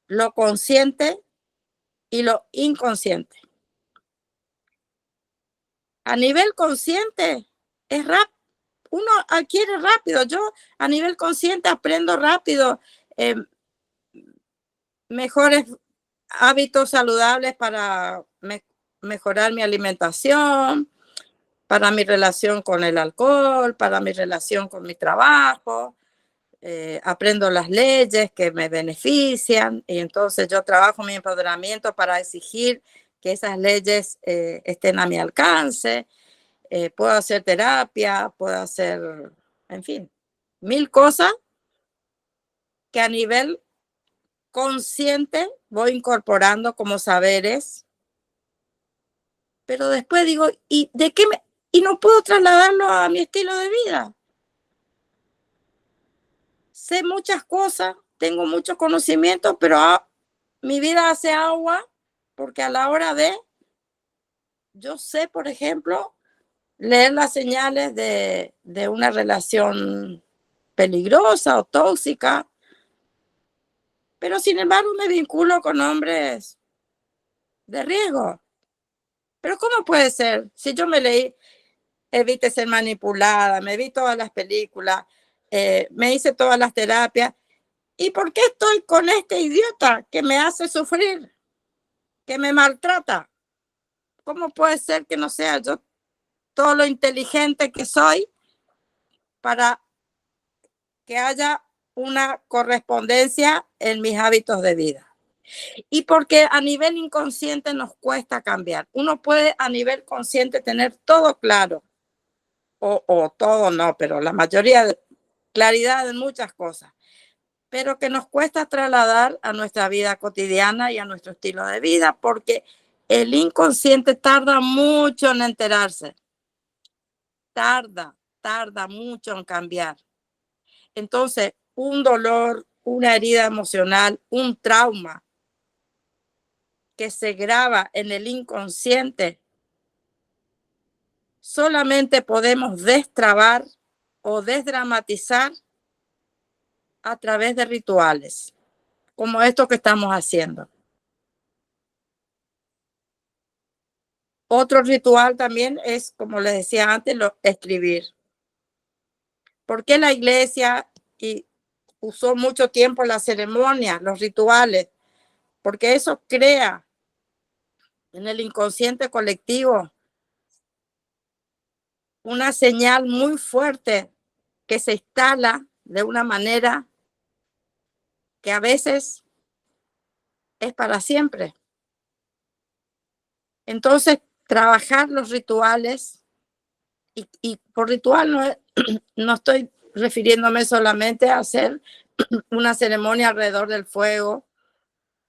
lo consciente y lo inconsciente. A nivel consciente es uno adquiere rápido. Yo a nivel consciente aprendo rápido mejores hábitos saludables para mejorar mi alimentación, para mi relación con el alcohol, para mi relación con mi trabajo. Aprendo las leyes que me benefician y entonces yo trabajo mi empoderamiento para exigir que esas leyes estén a mi alcance. Puedo hacer terapia, puedo hacer, en fin, 1000 cosas que a nivel consciente voy incorporando como saberes, pero después digo, ¿y de qué y no puedo trasladarlo a mi estilo de vida? Sé muchas cosas, tengo muchos conocimientos, pero mi vida hace agua porque a la hora yo sé, por ejemplo, leer las señales de una relación peligrosa o tóxica, pero sin embargo me vinculo con hombres de riesgo. Pero ¿cómo puede ser? Si yo me leí Evite ser manipulada, me vi todas las películas, me hice todas las terapias, ¿y por qué estoy con este idiota que me hace sufrir, que me maltrata? ¿Cómo puede ser que no sea yo todo lo inteligente que soy para que haya una correspondencia en mis hábitos de vida? Y porque a nivel inconsciente nos cuesta cambiar. Uno puede a nivel consciente tener todo claro, o todo no, pero la mayoría de claridad en muchas cosas, pero que nos cuesta trasladar a nuestra vida cotidiana y a nuestro estilo de vida, porque el inconsciente tarda mucho en enterarse, tarda mucho en cambiar. Entonces, un dolor, una herida emocional, un trauma que se graba en el inconsciente, solamente podemos destrabar o desdramatizar a través de rituales, como esto que estamos haciendo. Otro ritual también es, como les decía antes, escribir. ¿Por qué la iglesia usó mucho tiempo las ceremonias, los rituales? Porque eso crea en el inconsciente colectivo una señal muy fuerte que se instala de una manera que a veces es para siempre. Entonces, trabajar los rituales, y por ritual no estoy refiriéndome solamente a hacer una ceremonia alrededor del fuego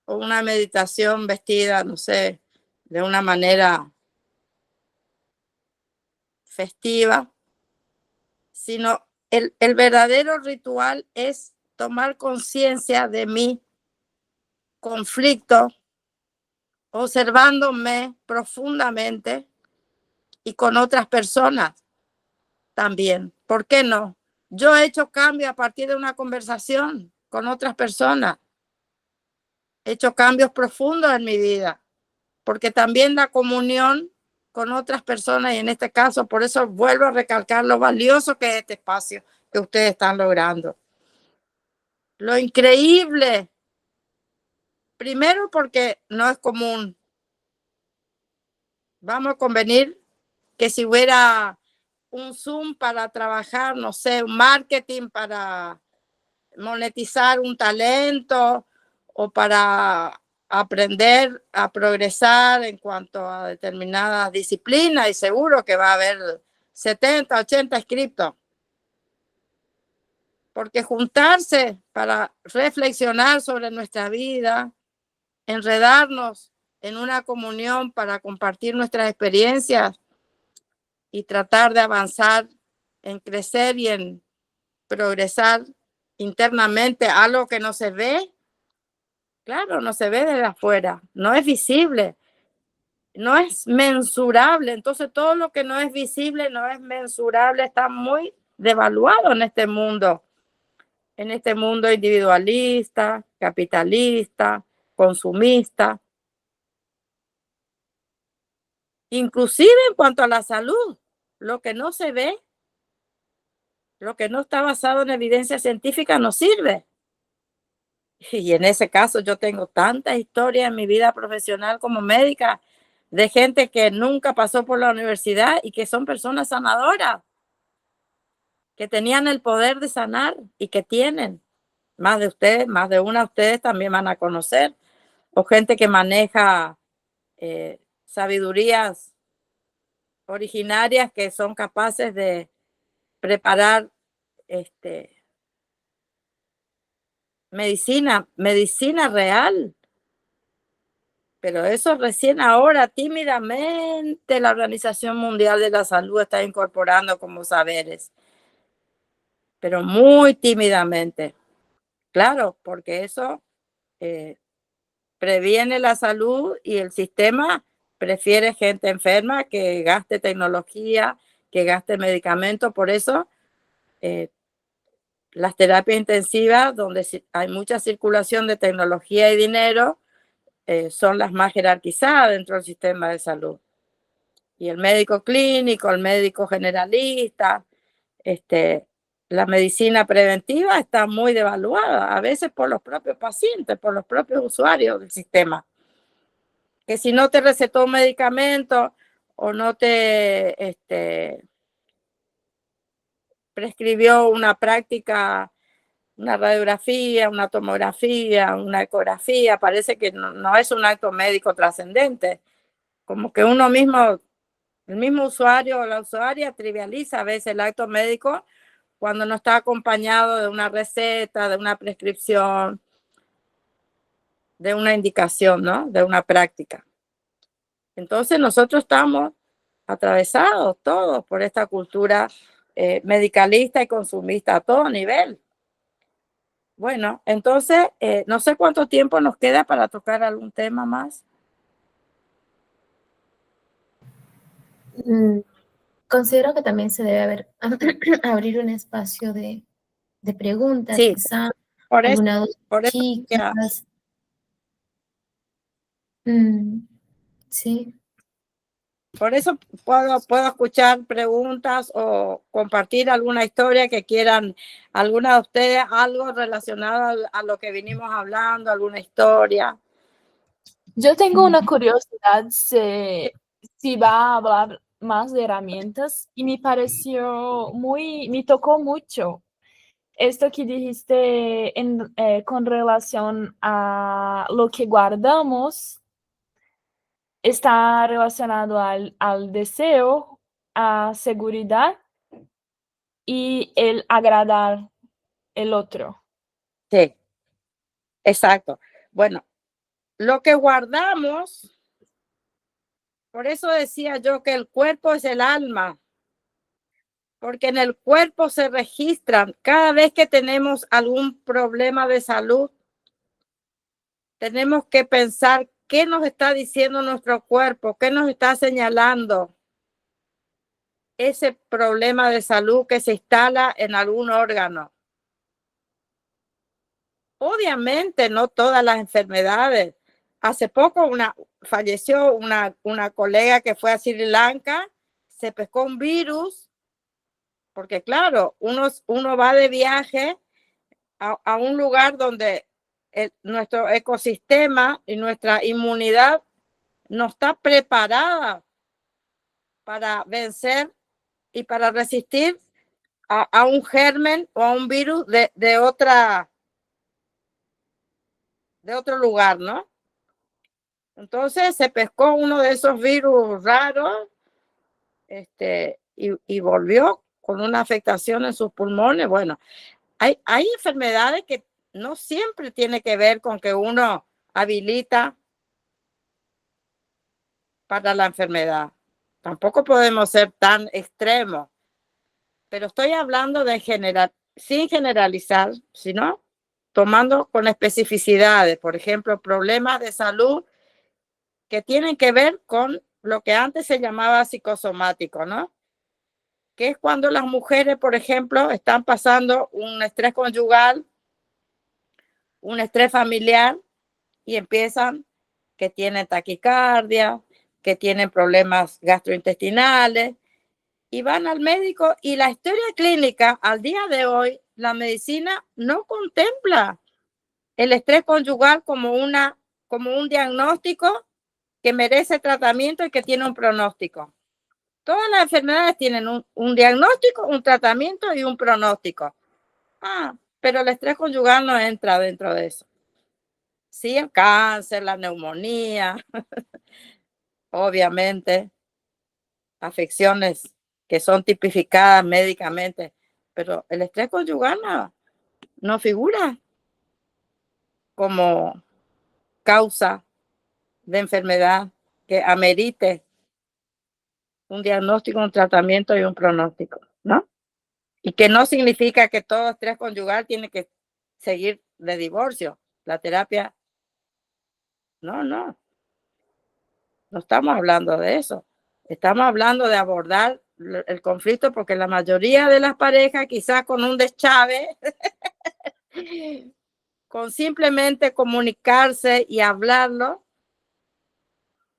o una meditación vestida, no sé, de una manera festiva, sino el verdadero ritual es tomar conciencia de mi conflicto, observándome profundamente y con otras personas también. ¿Por qué no? Yo he hecho cambio a partir de una conversación con otras personas. He hecho cambios profundos en mi vida, porque también la comunión con otras personas, y en este caso, por eso vuelvo a recalcar lo valioso que es este espacio que ustedes están logrando. Lo increíble, primero porque no es común. Vamos a convenir que si hubiera un Zoom para trabajar, no sé, un marketing para monetizar un talento o para aprender a progresar en cuanto a determinadas disciplinas, y seguro que va a haber 70, 80 inscriptos. Porque juntarse para reflexionar sobre nuestra vida, enredarnos en una comunión para compartir nuestras experiencias y tratar de avanzar en crecer y en progresar internamente, algo que no se ve, claro, no se ve desde afuera, no es visible, no es mensurable. Entonces todo lo que no es visible, no es mensurable, está muy devaluado en este mundo individualista, capitalista, consumista, inclusive en cuanto a la salud. Lo que no se ve lo que no está basado en evidencia científica no sirve. Y en ese caso yo tengo tanta historia en mi vida profesional como médica de gente que nunca pasó por la universidad y que son personas sanadoras, que tenían el poder de sanar y que tienen. Más de ustedes, más de una de ustedes también van a conocer. O gente que maneja sabidurías originarias que son capaces de preparar medicina real. Pero eso recién ahora, tímidamente, la Organización Mundial de la Salud está incorporando como saberes, pero muy tímidamente. Claro, porque eso previene la salud y el sistema prefiere gente enferma que gaste tecnología, que gaste medicamentos. Por eso las terapias intensivas, donde hay mucha circulación de tecnología y dinero, son las más jerarquizadas dentro del sistema de salud. Y el médico clínico, el médico generalista, la medicina preventiva está muy devaluada, a veces por los propios pacientes, por los propios usuarios del sistema. Que si no te recetó un medicamento o no te prescribió una práctica, una radiografía, una tomografía, una ecografía, parece que no es un acto médico trascendente. Como que uno mismo, el mismo usuario o la usuaria trivializa a veces el acto médico cuando no está acompañado de una receta, de una prescripción, de una indicación, ¿no? De una práctica. Entonces nosotros estamos atravesados todos por esta cultura medicalista y consumista a todo nivel. Bueno, entonces no sé cuánto tiempo nos queda para tocar algún tema más. Considero que también se debe abrir un espacio de preguntas, Sí, quizá por eso, algunas por eso chicas. Sí. Por eso puedo escuchar preguntas o compartir alguna historia que quieran, alguna de ustedes, algo relacionado a lo que vinimos hablando, alguna historia. Yo tengo una curiosidad si va a hablar más de herramientas y me tocó mucho esto que dijiste con relación a lo que guardamos. Está relacionado al deseo, a seguridad y el agradar el otro. Sí, exacto. Bueno, lo que guardamos, por eso decía yo que el cuerpo es el alma, porque en el cuerpo se registran, cada vez que tenemos algún problema de salud, tenemos que pensar qué nos está diciendo nuestro cuerpo, qué nos está señalando ese problema de salud que se instala en algún órgano. Obviamente no todas las enfermedades. Hace poco falleció una colega que fue a Sri Lanka, se pescó un virus, porque claro, uno va de viaje a un lugar donde nuestro ecosistema y nuestra inmunidad no está preparada para vencer y para resistir a un germen o a un virus de otro lugar, ¿no? Entonces se pescó uno de esos virus raros y volvió con una afectación en sus pulmones. Bueno, hay enfermedades que no siempre tiene que ver con que uno habilita para la enfermedad. Tampoco podemos ser tan extremos, pero estoy hablando de sin generalizar, sino tomando con especificidades, por ejemplo, problemas de salud que tienen que ver con lo que antes se llamaba psicosomático, ¿no? Que es cuando las mujeres, por ejemplo, están pasando un estrés conyugal, un estrés familiar y empiezan que tienen taquicardia, que tienen problemas gastrointestinales y van al médico, y la historia clínica al día de hoy, la medicina no contempla el estrés conyugal como un diagnóstico que merece tratamiento y que tiene un pronóstico. Todas las enfermedades tienen un diagnóstico, un tratamiento y un pronóstico. Pero el estrés conyugal no entra dentro de eso. Sí, el cáncer, la neumonía, obviamente, afecciones que son tipificadas médicamente, pero el estrés conyugal no figura como causa de enfermedad que amerite un diagnóstico, un tratamiento y un pronóstico, ¿no? Y que no significa que todo estrés conyugal tiene que seguir de divorcio. La terapia, no estamos hablando de eso. Estamos hablando de abordar el conflicto, porque la mayoría de las parejas, quizás con un deschave, con simplemente comunicarse y hablarlo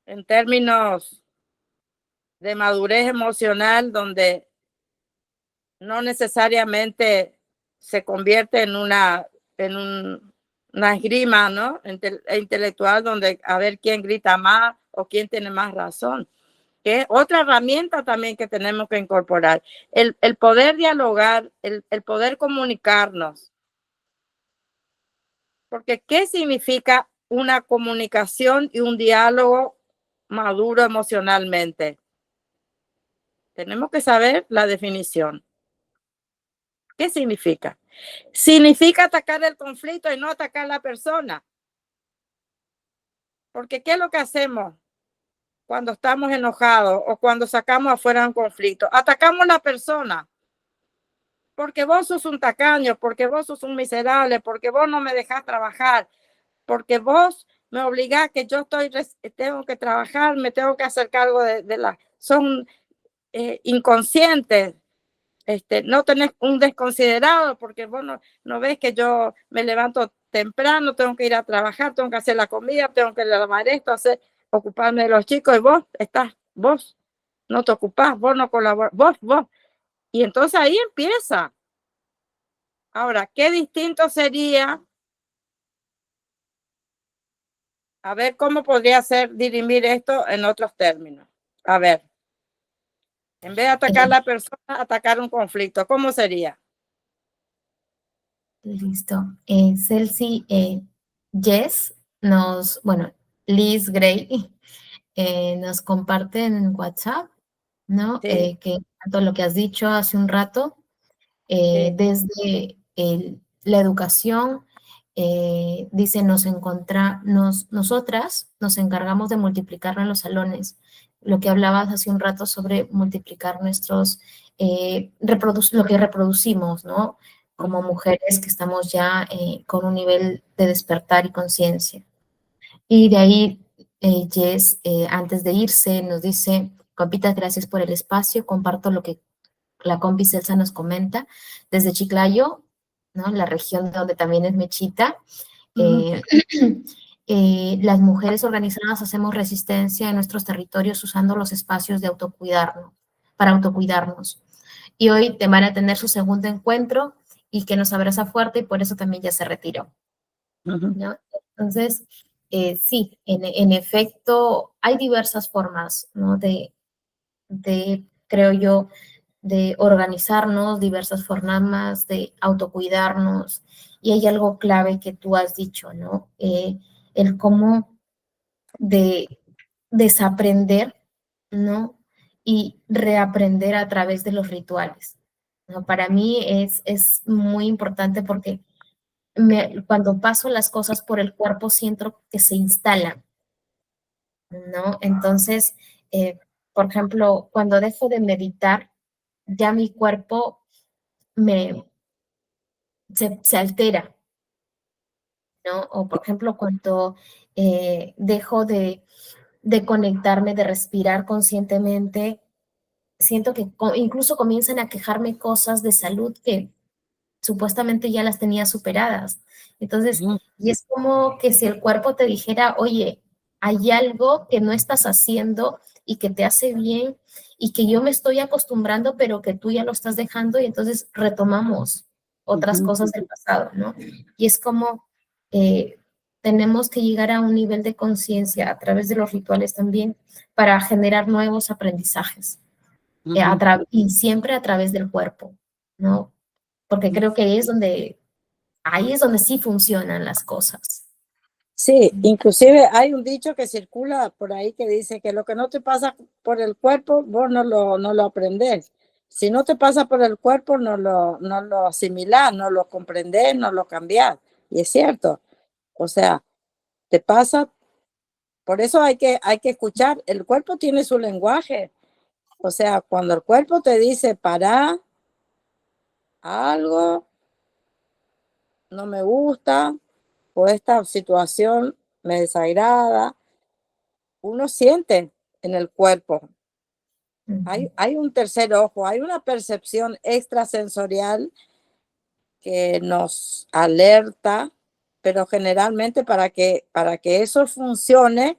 en términos de madurez emocional, donde no necesariamente se convierte en una esgrima, ¿no? Intelectual, donde a ver quién grita más o quién tiene más razón. Que es otra herramienta también que tenemos que incorporar. El poder dialogar, el poder comunicarnos. Porque ¿qué significa una comunicación y un diálogo maduro emocionalmente? Tenemos que saber la definición. ¿Qué significa? Significa atacar el conflicto y no atacar a la persona. Porque ¿qué es lo que hacemos cuando estamos enojados o cuando sacamos afuera un conflicto? Atacamos a la persona. Porque vos sos un tacaño, porque vos sos un miserable, porque vos no me dejás trabajar, porque vos me obligás que yo tengo que trabajar, me tengo que hacer cargo de la... Son inconscientes. No tenés un desconsiderado, porque vos no ves que yo me levanto temprano, tengo que ir a trabajar, tengo que hacer la comida, tengo que lavar esto, ocuparme de los chicos, y vos no te ocupás, vos no colaborás, vos. Y entonces ahí empieza. Ahora, qué distinto sería, a ver cómo podría ser dirimir esto en otros términos. A ver, en vez de atacar a la persona, atacar un conflicto, ¿cómo sería? Listo. Celsi, Liz Gray nos comparte en WhatsApp, ¿no? Sí. Que tanto lo que has dicho hace un rato, Sí. desde la educación, dice, nosotras nos encargamos de multiplicar en los salones. Lo que hablabas hace un rato sobre multiplicar lo que reproducimos, ¿no? Como mujeres que estamos ya con un nivel de despertar y conciencia. Y de ahí, Jess, antes de irse, nos dice: compitas, gracias por el espacio, comparto lo que la compi Celsa nos comenta, desde Chiclayo, ¿no? La región donde también es Mechita. Las mujeres organizadas hacemos resistencia en nuestros territorios usando los espacios de para autocuidarnos. Y hoy te van a tener su segundo encuentro y que nos abraza fuerte, y por eso también ya se retiró, ¿no? Entonces, sí, en efecto, hay diversas formas, ¿no? Creo yo, de organizarnos, diversas formas de autocuidarnos. Y hay algo clave que tú has dicho, ¿no? El cómo de desaprender, ¿no? Y reaprender a través de los rituales, ¿no? Para mí es muy importante, porque cuando paso las cosas por el cuerpo siento que se instalan, ¿no? Entonces, por ejemplo, cuando dejo de meditar, ya mi cuerpo se altera, ¿no? O por ejemplo, cuando dejo de conectarme, de respirar conscientemente, siento que incluso comienzan a quejarme cosas de salud que supuestamente ya las tenía superadas. Entonces, y es como que si el cuerpo te dijera: oye, hay algo que no estás haciendo y que te hace bien y que yo me estoy acostumbrando, pero que tú ya lo estás dejando y entonces retomamos otras cosas del pasado, ¿no? Y es como tenemos que llegar a un nivel de conciencia a través de los rituales también para generar nuevos aprendizajes y siempre a través del cuerpo, ¿no? Porque creo que ahí es donde sí funcionan las cosas. Sí, inclusive hay un dicho que circula por ahí que dice que lo que no te pasa por el cuerpo, vos no lo aprendés. Si no te pasa por el cuerpo, no lo asimilás, no lo comprendés, no lo cambiás. Y es cierto. O sea, te pasa, por eso hay que escuchar. El cuerpo tiene su lenguaje. O sea, cuando el cuerpo te dice, para, algo no me gusta, o esta situación me desagrada, uno siente en el cuerpo. Hay un tercer ojo, hay una percepción extrasensorial que nos alerta, pero generalmente para que eso funcione,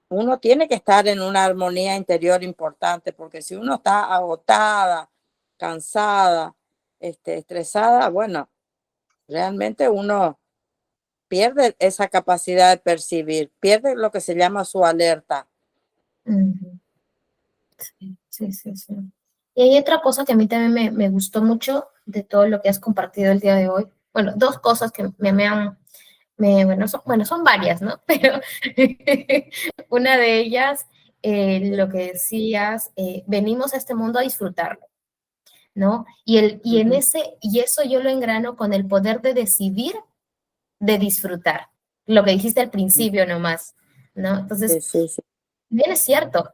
uno tiene que estar en una armonía interior importante, porque si uno está agotada, cansada, estresada, bueno, realmente uno pierde esa capacidad de percibir, pierde lo que se llama su alerta. Sí. Y hay otra cosa que a mí también me gustó mucho de todo lo que has compartido el día de hoy. Bueno, dos cosas que bueno, son varias, ¿no? Pero una de ellas, lo que decías, venimos a este mundo a disfrutarlo, ¿no? Y eso yo lo engrano con el poder de decidir, de disfrutar. Lo que dijiste al principio nomás, ¿no? Entonces, Sí. bien es cierto.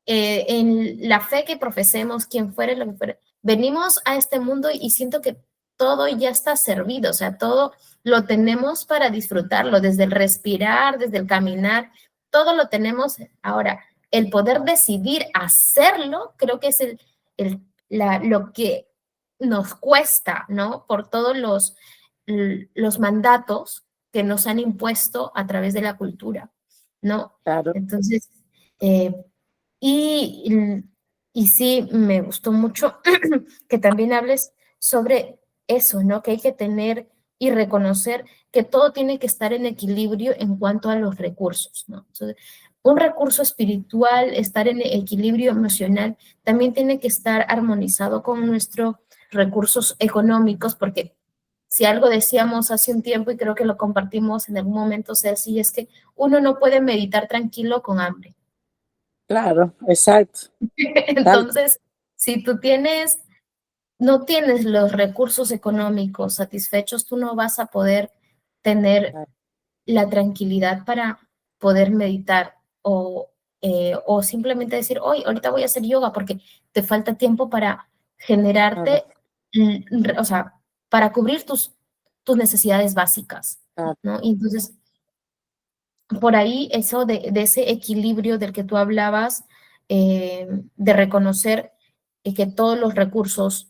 En la fe que profesemos, quien fuere lo que fuere, venimos a este mundo y siento que todo ya está servido, o sea, todo lo tenemos para disfrutarlo, desde el respirar, desde el caminar, todo lo tenemos. Ahora, el poder decidir hacerlo, creo que es lo que nos cuesta, ¿no? Por todos los mandatos que nos han impuesto a través de la cultura, ¿no? Claro. Entonces, y, y sí, me gustó mucho que también hables sobre eso, ¿no? Que hay que tener y reconocer que todo tiene que estar en equilibrio en cuanto a los recursos, ¿no? Entonces, un recurso espiritual, estar en equilibrio emocional, también tiene que estar armonizado con nuestros recursos económicos, porque si algo decíamos hace un tiempo y creo que lo compartimos en algún momento, Ceci, es que uno no puede meditar tranquilo con hambre. Claro, exacto. Entonces, si tú no tienes los recursos económicos satisfechos, tú no vas a poder tener la tranquilidad para poder meditar o simplemente decir, hoy ahorita voy a hacer yoga porque te falta tiempo para generarte, o sea, para cubrir tus necesidades básicas, ¿no? Y entonces, por ahí eso de ese equilibrio del que tú hablabas, de reconocer que todos los recursos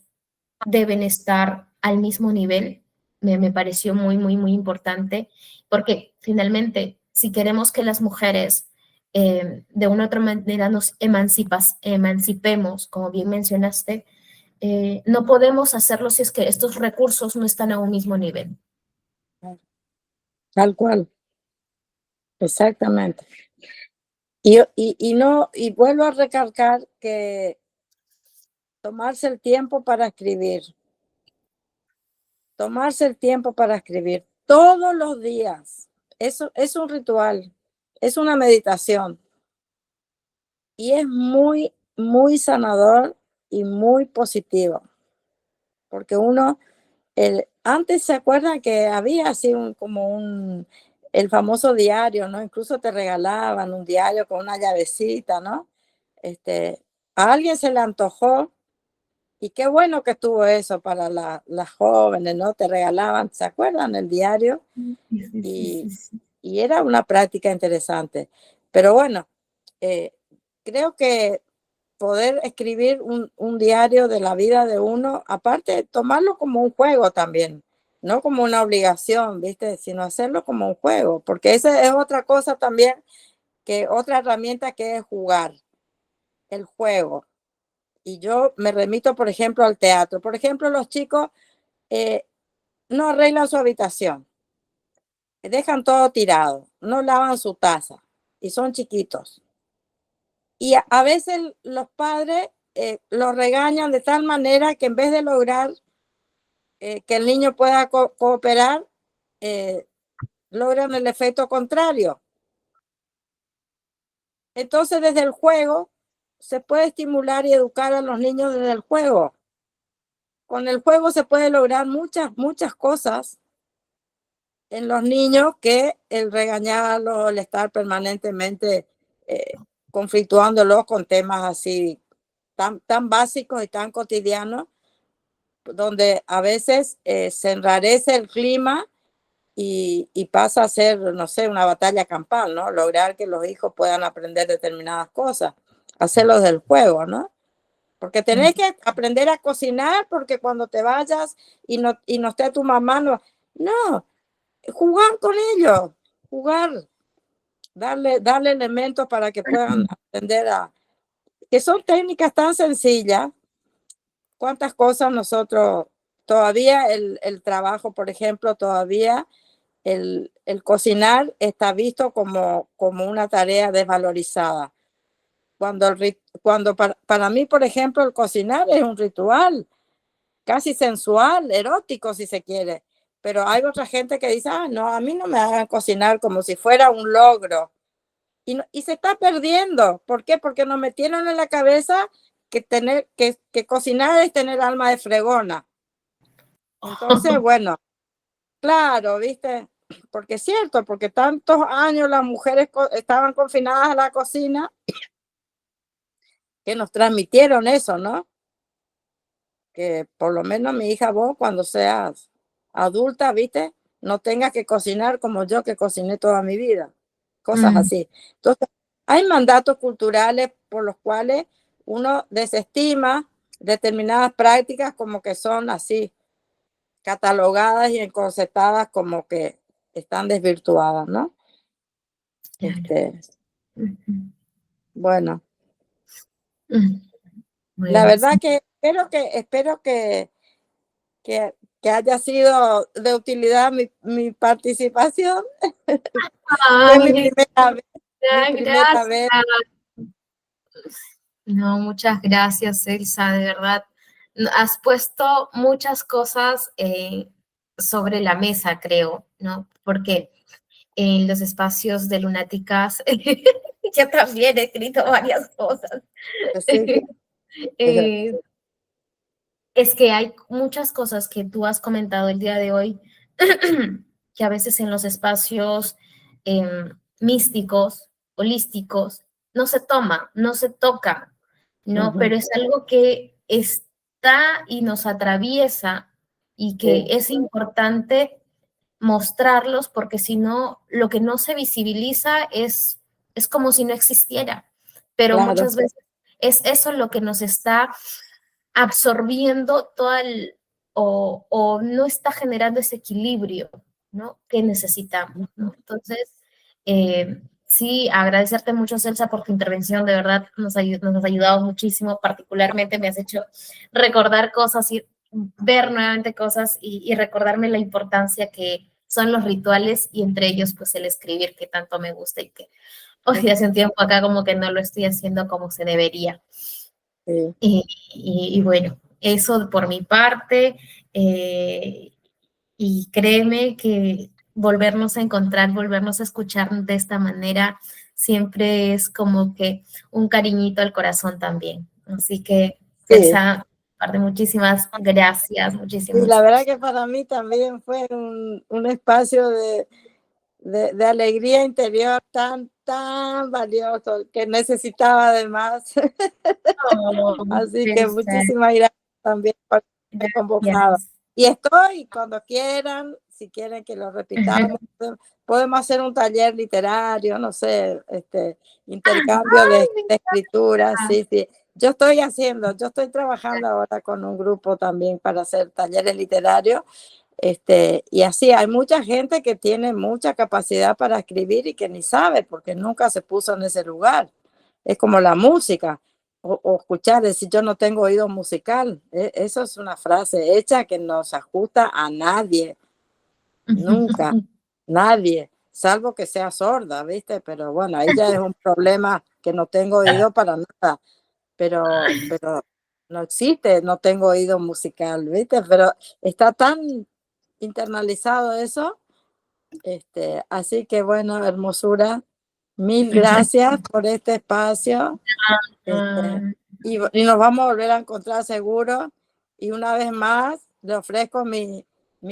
deben estar al mismo nivel, me pareció muy importante, porque finalmente, si queremos que las mujeres de una u otra manera nos emancipemos, como bien mencionaste, no podemos hacerlo si es que estos recursos no están a un mismo nivel. Tal cual, exactamente. Y vuelvo a recalcar que tomarse el tiempo para escribir todos los días, eso es un ritual, es una meditación y es muy sanador y muy positivo, porque uno, antes se acuerdan que había así el famoso diario, ¿no? Incluso te regalaban un diario con una llavecita, ¿no? A alguien se le antojó y qué bueno que estuvo eso para las jóvenes, ¿no? Te regalaban, ¿se acuerdan? El diario y era una práctica interesante. Pero bueno, creo que poder escribir un diario de la vida de uno, aparte tomarlo como un juego también, no como una obligación, ¿viste? Sino hacerlo como un juego, porque esa es otra cosa también que otra herramienta que es jugar, el juego. Y yo me remito, por ejemplo, al teatro. Por ejemplo, los chicos no arreglan su habitación, dejan todo tirado, no lavan su taza y son chiquitos. Y a veces los padres los regañan de tal manera que en vez de lograr que el niño pueda cooperar, logran el efecto contrario. Entonces, desde el juego se puede estimular y educar a los niños desde el juego. Con el juego se puede lograr muchas cosas en los niños que el regañarlos, el estar permanentemente conflictuándolos con temas así tan básicos y tan cotidianos, donde a veces se enrarece el clima y pasa a ser, no sé, una batalla campal, ¿no? Lograr que los hijos puedan aprender determinadas cosas, hacerlos del juego, ¿no? Porque tenés que aprender a cocinar, porque cuando te vayas y no esté tu mamá, no, jugar con ellos, jugar, darle elementos para que puedan aprender que son técnicas tan sencillas. ¿Cuántas cosas nosotros, todavía el trabajo, por ejemplo, todavía el cocinar está visto como una tarea desvalorizada? Cuando para mí, por ejemplo, el cocinar es un ritual casi sensual, erótico, si se quiere. Pero hay otra gente que dice, no, a mí no me hagan cocinar como si fuera un logro. Y se está perdiendo. ¿Por qué? Porque nos metieron en la cabeza que cocinar es tener alma de fregona. Entonces, bueno, claro, ¿viste? Porque es cierto, porque tantos años las mujeres estaban confinadas a la cocina que nos transmitieron eso, ¿no? Que por lo menos mi hija, vos cuando seas adulta, ¿viste? No tengas que cocinar como yo que cociné toda mi vida. Cosas así. Entonces, hay mandatos culturales por los cuales uno desestima determinadas prácticas como que son así, catalogadas y encorsetadas como que están desvirtuadas, ¿no? Claro. Bueno, la Bueno, verdad sí. que espero que haya sido de utilidad mi participación. Fue mi Ay, primera vez, mi primera gracias. vez. No, muchas gracias, Elsa, de verdad. Has puesto muchas cosas sobre la mesa, creo, ¿no? Porque en los espacios de lunáticas yo también he escrito varias cosas. Sí. Eh, es que hay muchas cosas que tú has comentado el día de hoy que a veces en los espacios místicos, holísticos, no se toma, no se toca, ¿no? Pero es algo que está y nos atraviesa y que es importante mostrarlos porque si no, lo que no se visibiliza es como si no existiera, pero Claro, muchas veces es eso lo que nos está absorbiendo o no está generando ese equilibrio, ¿no? Que necesitamos, ¿no? Entonces, sí, agradecerte mucho, Celsa, por tu intervención, de verdad nos has ayudado muchísimo, particularmente me has hecho recordar cosas y ver nuevamente cosas y recordarme la importancia que son los rituales y entre ellos pues el escribir que tanto me gusta y que hoy hace un tiempo acá como que no lo estoy haciendo como se debería. sí. Y bueno, eso por mi parte, y créeme que volvernos a encontrar, volvernos a escuchar de esta manera, siempre es como que un cariñito al corazón también. Así que, Sí. Elsa, parte muchísimas gracias, Y muchísimas. la verdad que para mí también fue un espacio de alegría interior tan valioso que necesitaba además. Oh, Así que Elsa, muchísimas gracias también por haberme convocado. gracias. Y estoy cuando quieran, si quieren que lo repitamos, podemos hacer un taller literario, no sé, intercambio Ay, me de escritura, encanta. sí. Yo estoy trabajando ahora con un grupo también para hacer talleres literarios Y así hay mucha gente que tiene mucha capacidad para escribir y que ni sabe porque nunca se puso en ese lugar. Es como la música o escuchar, decir yo no tengo oído musical. Eso es una frase hecha que no se ajusta a nadie, nunca, nadie, salvo que sea sorda, ¿viste? Pero bueno, ahí ya es un problema que no tengo oído para nada, pero no existe, no tengo oído musical, ¿viste? Pero está tan internalizado eso, así que bueno, hermosura, mil gracias por este espacio, y nos vamos a volver a encontrar seguro, y una vez más le ofrezco mi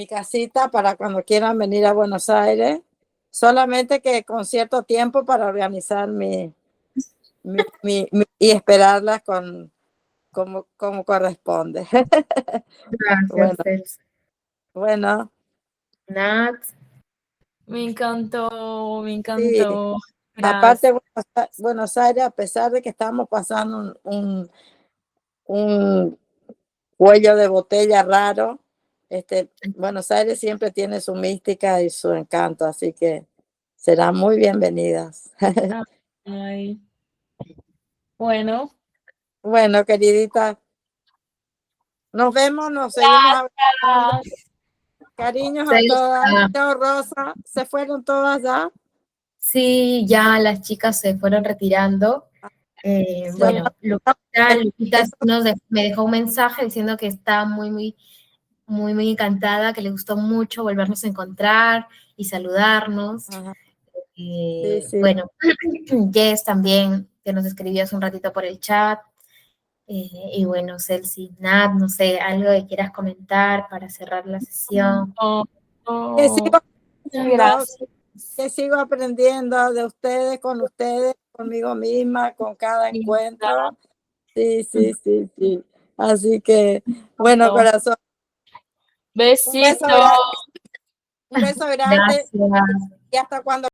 casita para cuando quieran venir a Buenos Aires, solamente que con cierto tiempo para organizar y esperarlas como corresponde. Gracias, Celso. Bueno, Nat, Me encantó, me sí. encantó. Aparte, Gracias. Buenos Aires, a pesar de que estamos pasando un cuello de botella raro, Buenos Aires siempre tiene su mística y su encanto, así que serán muy bienvenidas. Ay. Bueno, Bueno, queridita, nos vemos, nos seguimos hablando. gracias. Cariños a Celso, todas. Chao, Rosa. ¿Se fueron todas ya? sí, ya las chicas se fueron retirando. Bueno, Lupita me dejó un mensaje diciendo que está muy encantada, que le gustó mucho volvernos a encontrar y saludarnos. Ajá. Sí, sí. Bueno, Jess también, que nos escribió hace un ratito por el chat. Y bueno, Celsi, Nat, no sé, algo que quieras comentar para cerrar la sesión. Que sigo aprendiendo, Gracias. que sigo aprendiendo de ustedes, conmigo misma, con cada encuentro. Sí, sí, sí, sí. Así que, bueno, corazón, un beso Besito. grande, un beso grande Gracias. y hasta cuando